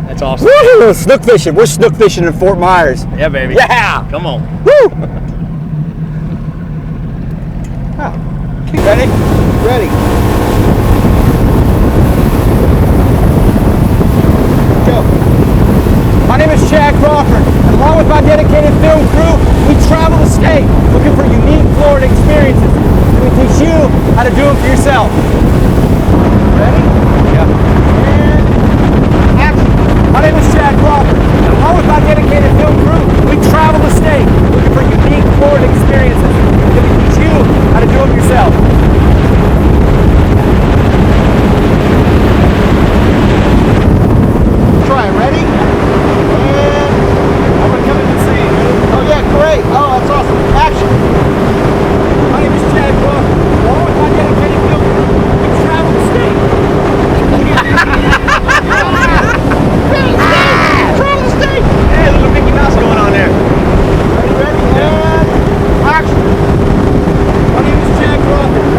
S3: That's awesome.
S2: Woo! Snook fishing. We're snook fishing in Fort Myers.
S3: Yeah, baby.
S2: Yeah!
S3: Come on.
S2: Woo! You ready?
S1: Ready.
S2: Go. My name is Chad Crawford, and along with my dedicated film crew, we travel the state looking for unique Florida experiences. We teach you how to do them for yourself. Ready? Yeah. And action. My name is Chad Crawford, and along with my dedicated film crew, we travel the state looking for unique Florida experiences. We teach you how to do them yourself.
S1: Try it. Ready? And I'm going to come in and see. Oh, yeah, great. Oh, that's awesome. Action.
S2: My name is Chad Crawford. Along with my dedicated film crew, we travel the state.
S1: Travel the state.
S3: Hey, little Mickey Mouse going on there.
S1: Ready? And action.
S2: My name is Chad Crawford.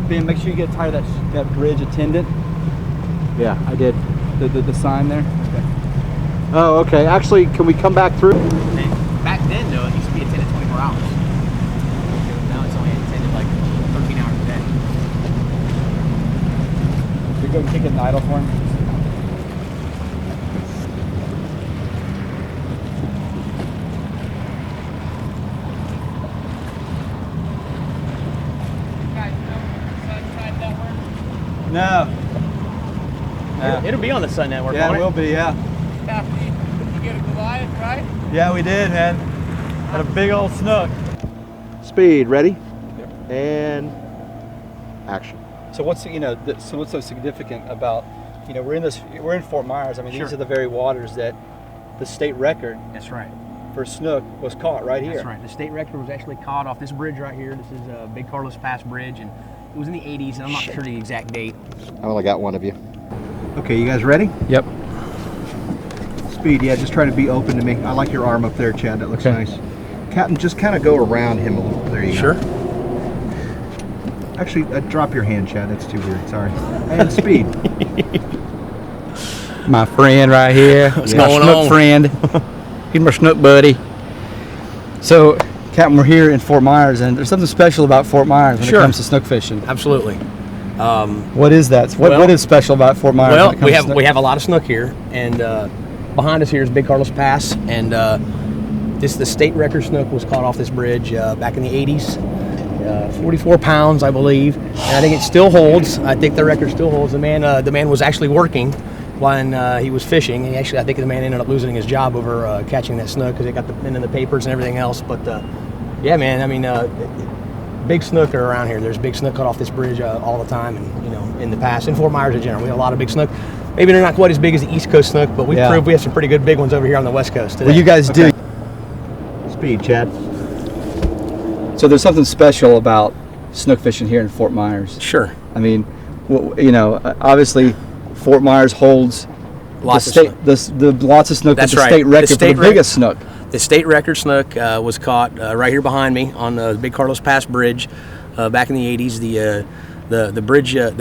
S2: Ben, make sure you get tired of that bridge attendant.
S1: Yeah, I did.
S2: The sign there. Okay.
S1: Oh, okay. Actually, can we come back through?
S3: Back then, though, it used to be attended 24 hours. Now it's only attended like 13 hours a day.
S2: We go kick it in idle for him. No.
S3: It'll be on the Sun Network.
S2: Yeah,
S3: won't
S2: it will be. Yeah.
S4: You get a Goliath, right?
S2: Yeah, we did, man. Had a big old snook.
S1: Speed, ready? And action.
S2: So what's so significant about, we're in Fort Myers. I mean,
S3: Sure.
S2: these are the very waters that the state record
S3: That's right.
S2: for snook was caught right here.
S3: That's right. The state record was actually caught off this bridge right here. This is Big Carlos Pass Bridge, and it was in the 80s, and I'm not sure the exact date.
S1: I only got one of you. Okay, you guys ready?
S2: Yep.
S1: Speed, yeah, just try to be open to me. I like your arm up there, Chad. That looks nice. Captain, just kind of go around him a little. There you go. Actually, drop your hand, Chad. That's too weird. Sorry. And Speed.
S2: My friend right here.
S3: What's
S2: my
S3: going
S2: snook
S3: on?
S2: friend. He's my snook buddy. So, Captain, we're here in Fort Myers, and there's something special about Fort Myers when
S3: Sure.
S2: it comes to snook fishing.
S3: Absolutely.
S2: What is that? What is special about Fort Myers?
S3: Well,
S2: when it comes to snook?
S3: we have a lot of snook here, and behind us here is Big Carlos Pass, and the state record snook was caught off this bridge back in the 80s. 44 pounds, I believe, and I think it still holds. I think the record still holds. The man was actually working when he was fishing. I think the man ended up losing his job over catching that snook because it got in the papers and everything else. But yeah, man, I mean, big snook are around here. There's big snook caught off this bridge all the time, and in the past, in Fort Myers in general, we have a lot of big snook. Maybe they're not quite as big as the East Coast snook, but we proved we have some pretty good big ones over here on the West Coast today.
S2: Well, you guys do.
S1: Speed, Chad.
S2: So there's something special about snook fishing here in Fort Myers.
S3: Sure.
S2: I mean, obviously, Fort Myers holds
S3: Lots
S2: the
S3: of
S2: state, lots of snook.
S3: That's
S2: the
S3: right.
S2: State record
S3: The state
S2: for the biggest snook.
S3: The state record snook was caught right here behind me on the Big Carlos Pass Bridge back in the 80s. The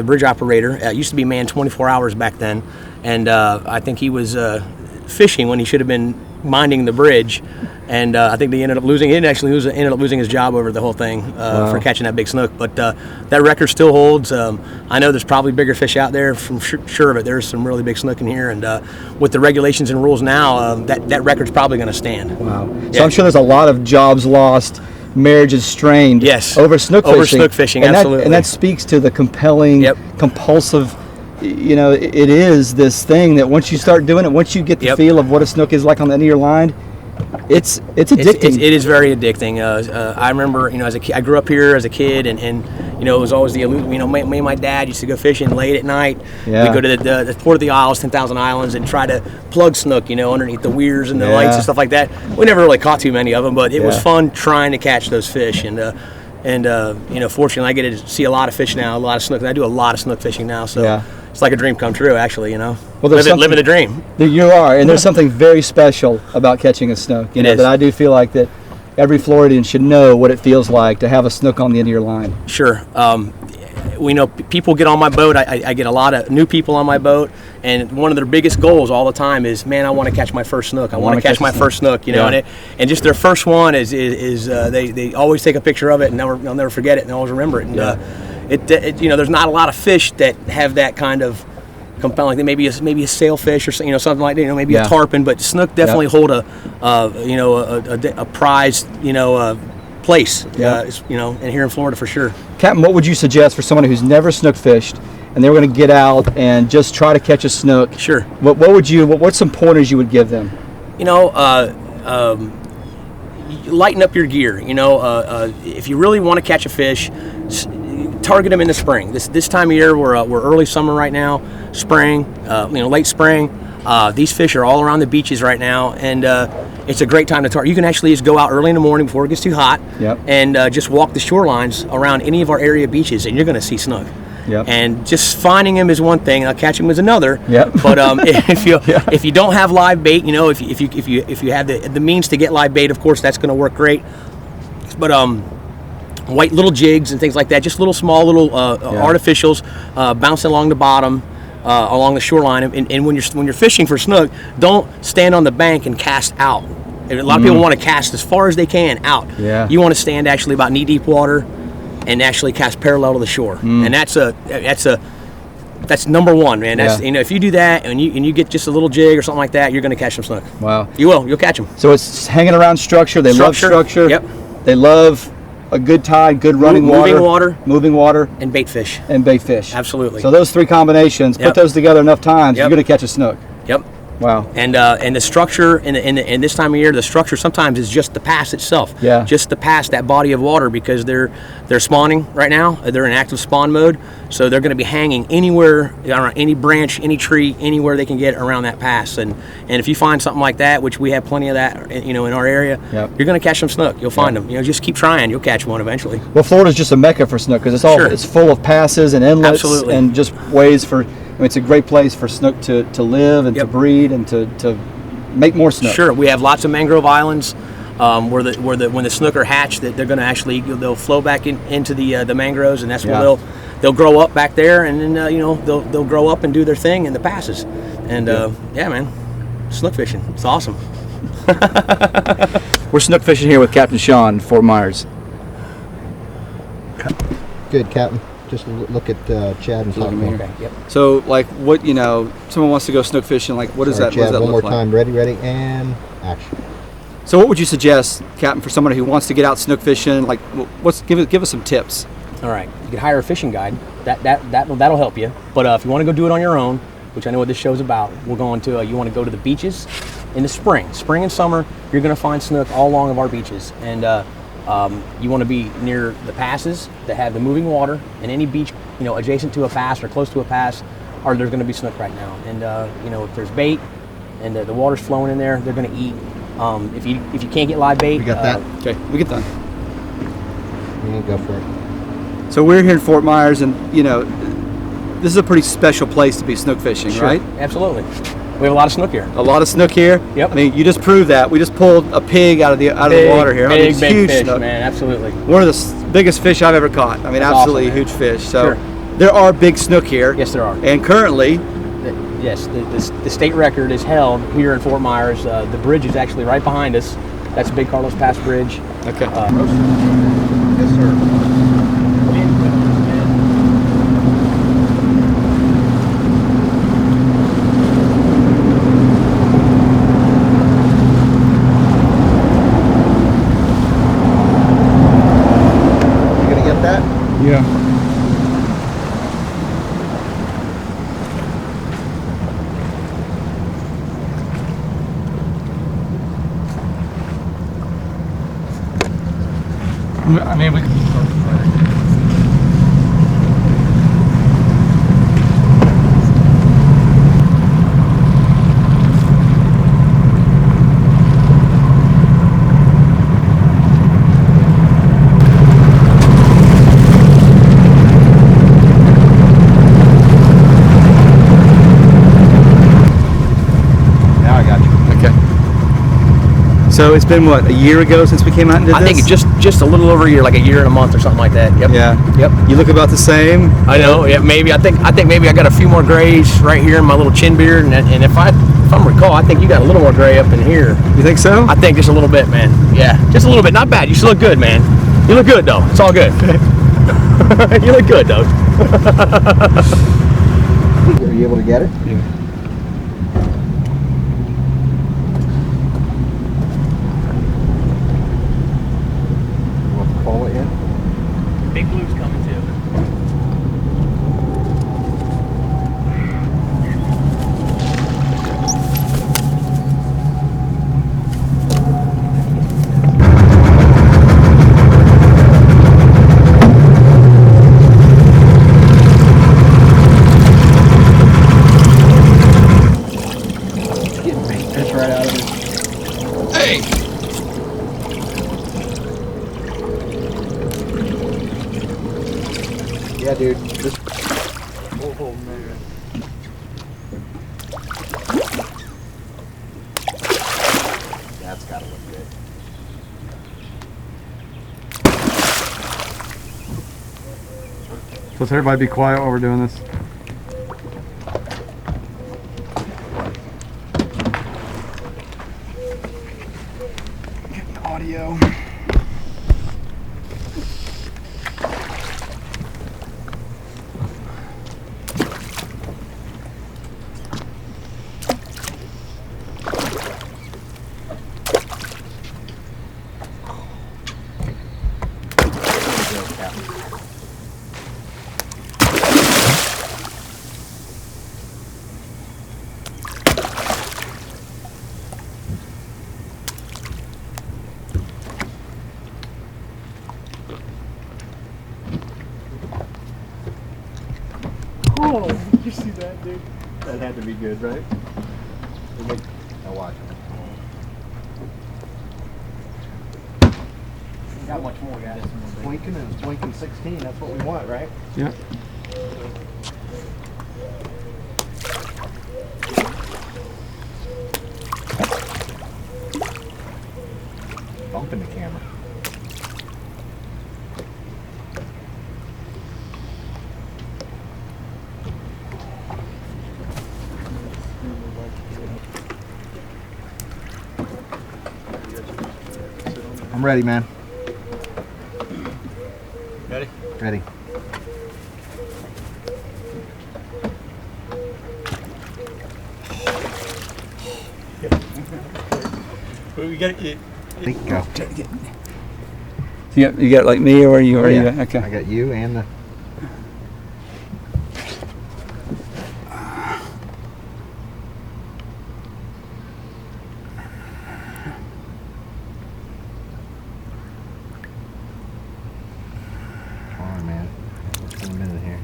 S3: bridge operator used to be manned 24 hours back then, and I think he was fishing when he should have been minding the bridge. And I think they ended up losing. He didn't actually lose. Ended up losing his job over the whole thing for catching that big snook. But that record still holds. I know there's probably bigger fish out there. From sure of it, there's some really big snook in here. And with the regulations and rules now, that record's probably going to stand.
S2: Wow.
S3: Yeah.
S2: So I'm sure there's a lot of jobs lost, marriages strained.
S3: Yes.
S2: Over snook fishing.
S3: Over snook fishing,
S2: and
S3: absolutely.
S2: That speaks to the compelling, compulsive. It is this thing that once you start doing it, once you get the feel of what a snook is like on the end of your line. It's addicting.
S3: It is very addicting. I remember, as a kid, I grew up here as a kid, and it was always me and my dad used to go fishing late at night.
S2: Yeah.
S3: We'd go to the Port of the Isles, 10,000 Islands, and try to plug snook, underneath the weirs and the lights and stuff like that. We never really caught too many of them, but it was fun trying to catch those fish. And fortunately, I get to see a lot of fish now, a lot of snook. I do a lot of snook fishing now, so it's like a dream come true, actually.
S2: Well,
S3: living the dream.
S2: You are, and there's something very special about catching a snook. That I do feel like that every Floridian should know what it feels like to have a snook on the end of your line.
S3: Sure. We know people get on my boat. I get a lot of new people on my boat, and one of their biggest goals all the time is, man, I want to catch my first snook. I want to catch my first snook. And just their first one is they always take a picture of it, and they'll never forget it, and they'll always remember it. And there's not a lot of fish that have that kind of compelling. Maybe a sailfish or something like that. Maybe a tarpon, but snook definitely hold a prized place. And here in Florida for sure.
S2: Captain, what would you suggest for someone who's never snook fished and they were going to get out and just try to catch a snook?
S3: Sure.
S2: What's some pointers you would give them?
S3: Lighten up your gear. If you really want to catch a fish, target them in the spring. This time of year, we're early summer right now, spring, late spring. These fish are all around the beaches right now, and it's a great time to target. You can actually just go out early in the morning before it gets too hot, and just walk the shorelines around any of our area beaches, and you're going to see snook. And just finding them is one thing, catching them is another. But if you don't have live bait, if you have the means to get live bait, of course that's going to work great. But white little jigs and things like that, just little small little artificials bouncing along the bottom, along the shoreline. And when you're fishing for snook, don't stand on the bank and cast out. A lot of people want to cast as far as they can out.
S2: Yeah.
S3: You want to stand actually about knee deep water and actually cast parallel to the shore. And that's number one, man. That's if you do that and you get just a little jig or something like that, you're going to catch some snook.
S2: Wow.
S3: You'll catch them.
S2: So it's hanging around structure. They love structure.
S3: Yep.
S2: They love a good tide, good running
S3: moving
S2: moving water,
S3: and bait fish.
S2: Absolutely. So those three combinations, put those together enough times, you're going to catch a snook.
S3: Yep.
S2: Wow.
S3: And the structure in this time of year, the structure sometimes is just the pass itself.
S2: Yeah.
S3: Just to pass that body of water, because they're spawning right now. They're in active spawn mode, so they're going to be hanging anywhere, around any branch, any tree, anywhere they can get around that pass. And if you find something like that, which we have plenty of that, in our area, you're going to catch some snook. You'll find them. Just keep trying. You'll catch one eventually.
S2: Well, Florida's just a mecca for snook because it's full of passes and inlets and just ways for. It's a great place for snook to live and to breed and to make more snook.
S3: Sure, we have lots of mangrove islands where when the snook are hatched, that they're going to actually they'll flow back into the mangroves, and that's where they'll grow up back there, and then they'll grow up and do their thing in the passes. And man, snook fishing, it's awesome.
S2: We're snook fishing here with Captain Sean, Fort Myers.
S1: Good, Captain. Just look at Chad and talk to him.
S3: Okay, yep.
S2: So, like, what someone wants to go snook fishing. Like, what does that?
S1: Chad,
S2: what does that
S1: one
S2: look
S1: more
S2: like?
S1: time. Ready, and action.
S2: So, what would you suggest, Captain, for somebody who wants to get out snook fishing? Like, give us some tips.
S3: All right, you could hire a fishing guide. That'll help you. But if you want to go do it on your own, which I know what this show's about, we're going to. You want to go to the beaches in the spring and summer. You're going to find snook all along of our beaches, and you want to be near the passes that have the moving water, and any beach adjacent to a pass or close to a pass, or there's going to be snook right now. And if there's bait and the water's flowing in there, they're going to eat. If you can't get live bait,
S1: we got that.
S2: Okay, we get done.
S1: Go for it.
S2: So we're here in Fort Myers, and this is a pretty special place to be snook fishing, right?
S3: Absolutely. We have a lot of snook here.
S2: A lot of snook here.
S3: Yep.
S2: I mean, you just proved that. We just pulled a pig out of the water here.
S3: Big
S2: huge
S3: fish,
S2: snook.
S3: man. Absolutely.
S2: One of the biggest fish I've ever caught. I mean,
S3: That's
S2: absolutely
S3: awesome,
S2: huge fish. So
S3: Sure.
S2: there are big snook here.
S3: Yes, there are.
S2: And currently,
S3: the state record is held here in Fort Myers. The bridge is actually right behind us. That's Big Carlos Pass Bridge.
S2: okay.
S1: Yes, sir.
S2: Yeah.
S5: I mean, we can start the fire.
S2: So it's been what, a year ago since we came out and did this?
S3: I think just a little over a year, like a year and a month or something like that. Yep.
S2: Yeah.
S3: Yep.
S2: You look about the same.
S3: I know. Yeah. Maybe I think maybe I got a few more grays right here in my little chin beard, and if I recall, I think you got a little more gray up in here.
S2: You think so?
S3: I think just a little bit, man. Yeah, just a little bit. Not bad. You still look good, man. You look good though. It's all good. You look good though.
S1: Are you able to get it?
S2: Yeah.
S1: Call it in.
S3: Big blue's coming too.
S1: Getting big fish right out of it.
S2: Hey!
S1: Yeah, dude.
S5: Oh, man.
S1: That's gotta look good.
S5: So let's everybody be quiet while we're doing this.
S2: Audio.
S1: Oh, did you see that, dude? That had to be good, right? Now watch. Got much more, guys. Twinking and twinking 16. That's what we want, right?
S5: Yeah.
S1: Bumping the camera. I'm ready, man.
S2: Ready?
S1: Ready.
S2: We got it.
S1: Go.
S2: You got like me or you?
S1: Oh, yeah.
S2: Okay.
S1: I got you and the. Come on, man. Let's get a minute here.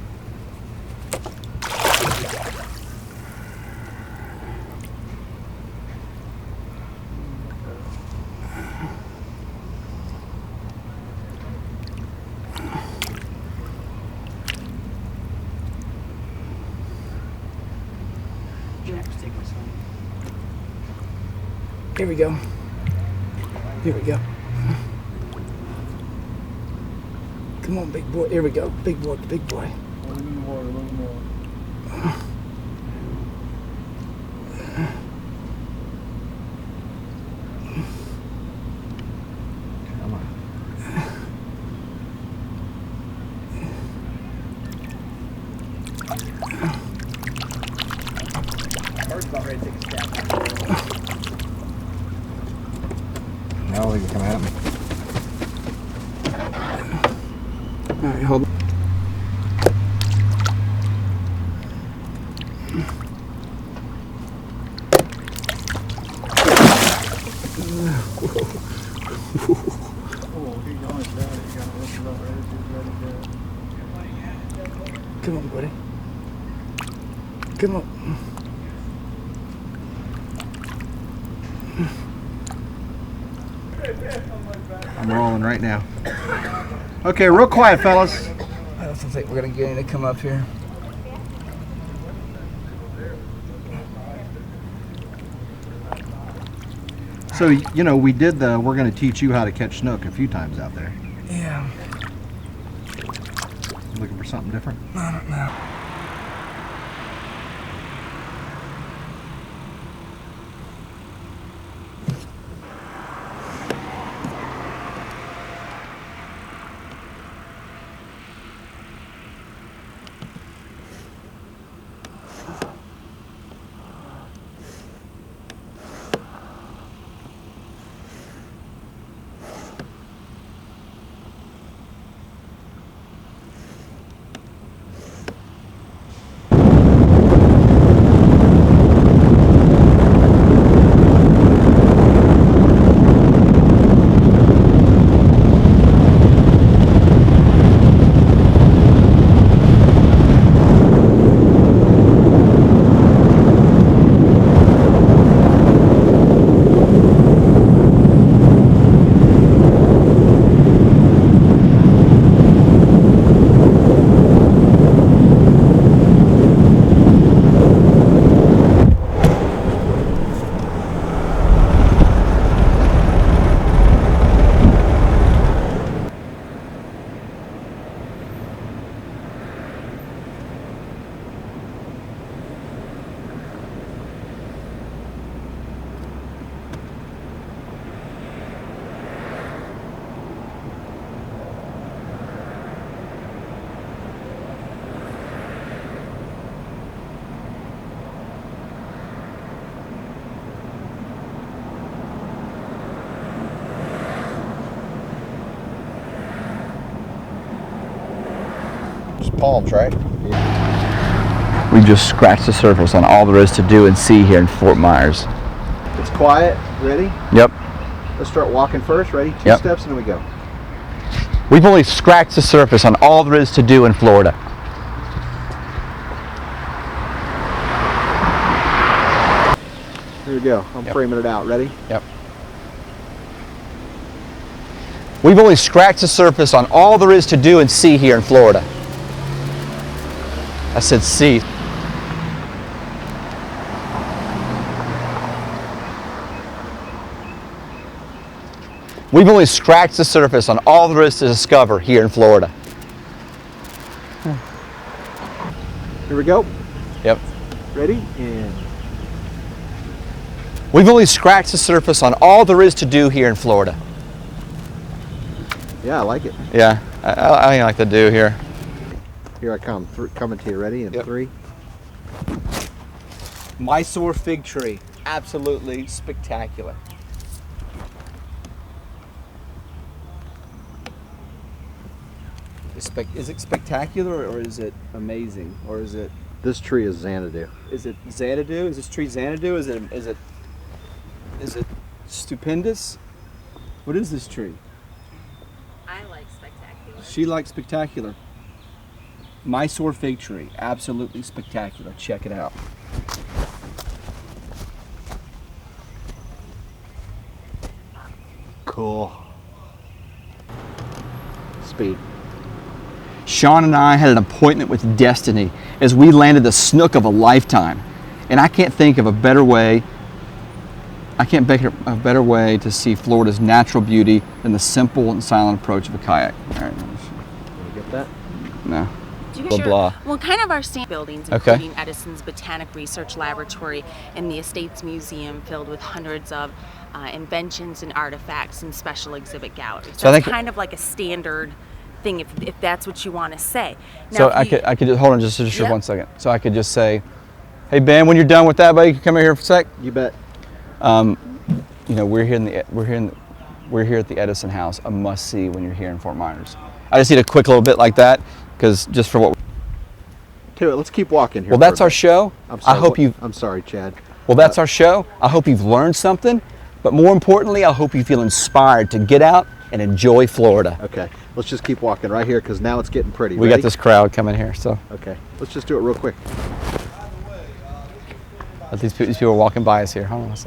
S2: Here we go. Here we go. Come on, big boy. Here we go. Big boy, big boy.
S5: A little more, a little more.
S1: Come on.
S2: Bird's about ready to take a stab.
S1: Now they can come at me.
S2: All right, hold on.
S5: Oh, he got it down. He got it lifted up right as he was ready to.
S2: Come on, buddy. Come on.
S1: I'm rolling right now. Okay, real quiet, fellas.
S2: I don't think we're gonna get any to come up here.
S1: So, you know, we did the, we're going to teach you how to catch snook a few times out there.
S2: Yeah.
S1: Looking for something different?
S2: I don't know.
S1: palms, right?
S6: We've just scratched the surface on all there is to do and see here in Fort Myers.
S1: It's quiet. Ready?
S6: Yep.
S1: Let's start walking first. Ready? Two
S6: Yep.
S1: steps and then we go.
S6: We've only scratched the surface on all there is to do in Florida.
S1: Here we go. I'm framing it out. Ready?
S6: Yep. We've only scratched the surface on all there is to do and see here in Florida. I said see. We've only scratched the surface on all there is to discover here in Florida.
S1: Here we go.
S6: Yep.
S1: Ready? And
S6: We've only scratched the surface on all there is to do here in Florida.
S1: yeah, I like it.
S6: Yeah, I like to do here.
S1: Here I come. Coming to you. Ready? And
S2: Yep.
S1: 3.
S2: Mysore fig tree, absolutely spectacular. Is it spectacular or is it amazing or is it
S1: This tree is Xanadu.
S2: Xanadu? Is this tree Xanadu? Is it stupendous? What is this tree?
S7: I like spectacular.
S2: She likes spectacular. Mysore fig tree, absolutely spectacular. Check it out.
S1: Cool. Speed.
S6: Sean and I had an appointment with destiny as we landed the snook of a lifetime. And I can't think of a better way to see Florida's natural beauty than the simple and silent approach of a kayak. All right.
S1: Can you get that?
S6: No.
S7: Do you
S6: Blah, blah.
S7: Well, kind of our stand buildings,
S6: Okay.
S7: including Edison's Botanic Research Laboratory and the Estates Museum, filled with hundreds of inventions and artifacts and special exhibit galleries.
S6: So I
S7: That's
S6: think-
S7: kind of like a standard thing, if that's what you want to say. Now,
S6: So
S7: if
S6: I
S7: you-
S6: could just hold on just
S7: Yeah.
S6: 1 second. So I could just say, hey Ben, when you're done with that, buddy, you can come here for a sec.
S1: You bet.
S6: You know, we're here at the Edison House, a must see when you're here in Fort Myers. I just need a quick little bit like that, because just for what.
S1: Tell you what, let's keep walking here.
S6: Well,
S1: for a
S6: that's our
S1: bit.
S6: show.
S1: I'm sorry.
S6: I hope you.
S1: I'm sorry, Chad.
S6: Well, that's our show. I hope you've learned something, but more importantly, I hope you feel inspired to get out and enjoy Florida.
S1: Okay. Let's just keep walking right here because now it's getting pretty.
S6: We
S1: Ready?
S6: got this crowd coming here, so
S1: Okay. Let's just do it real quick.
S6: these people are walking by us here. Hold on a second.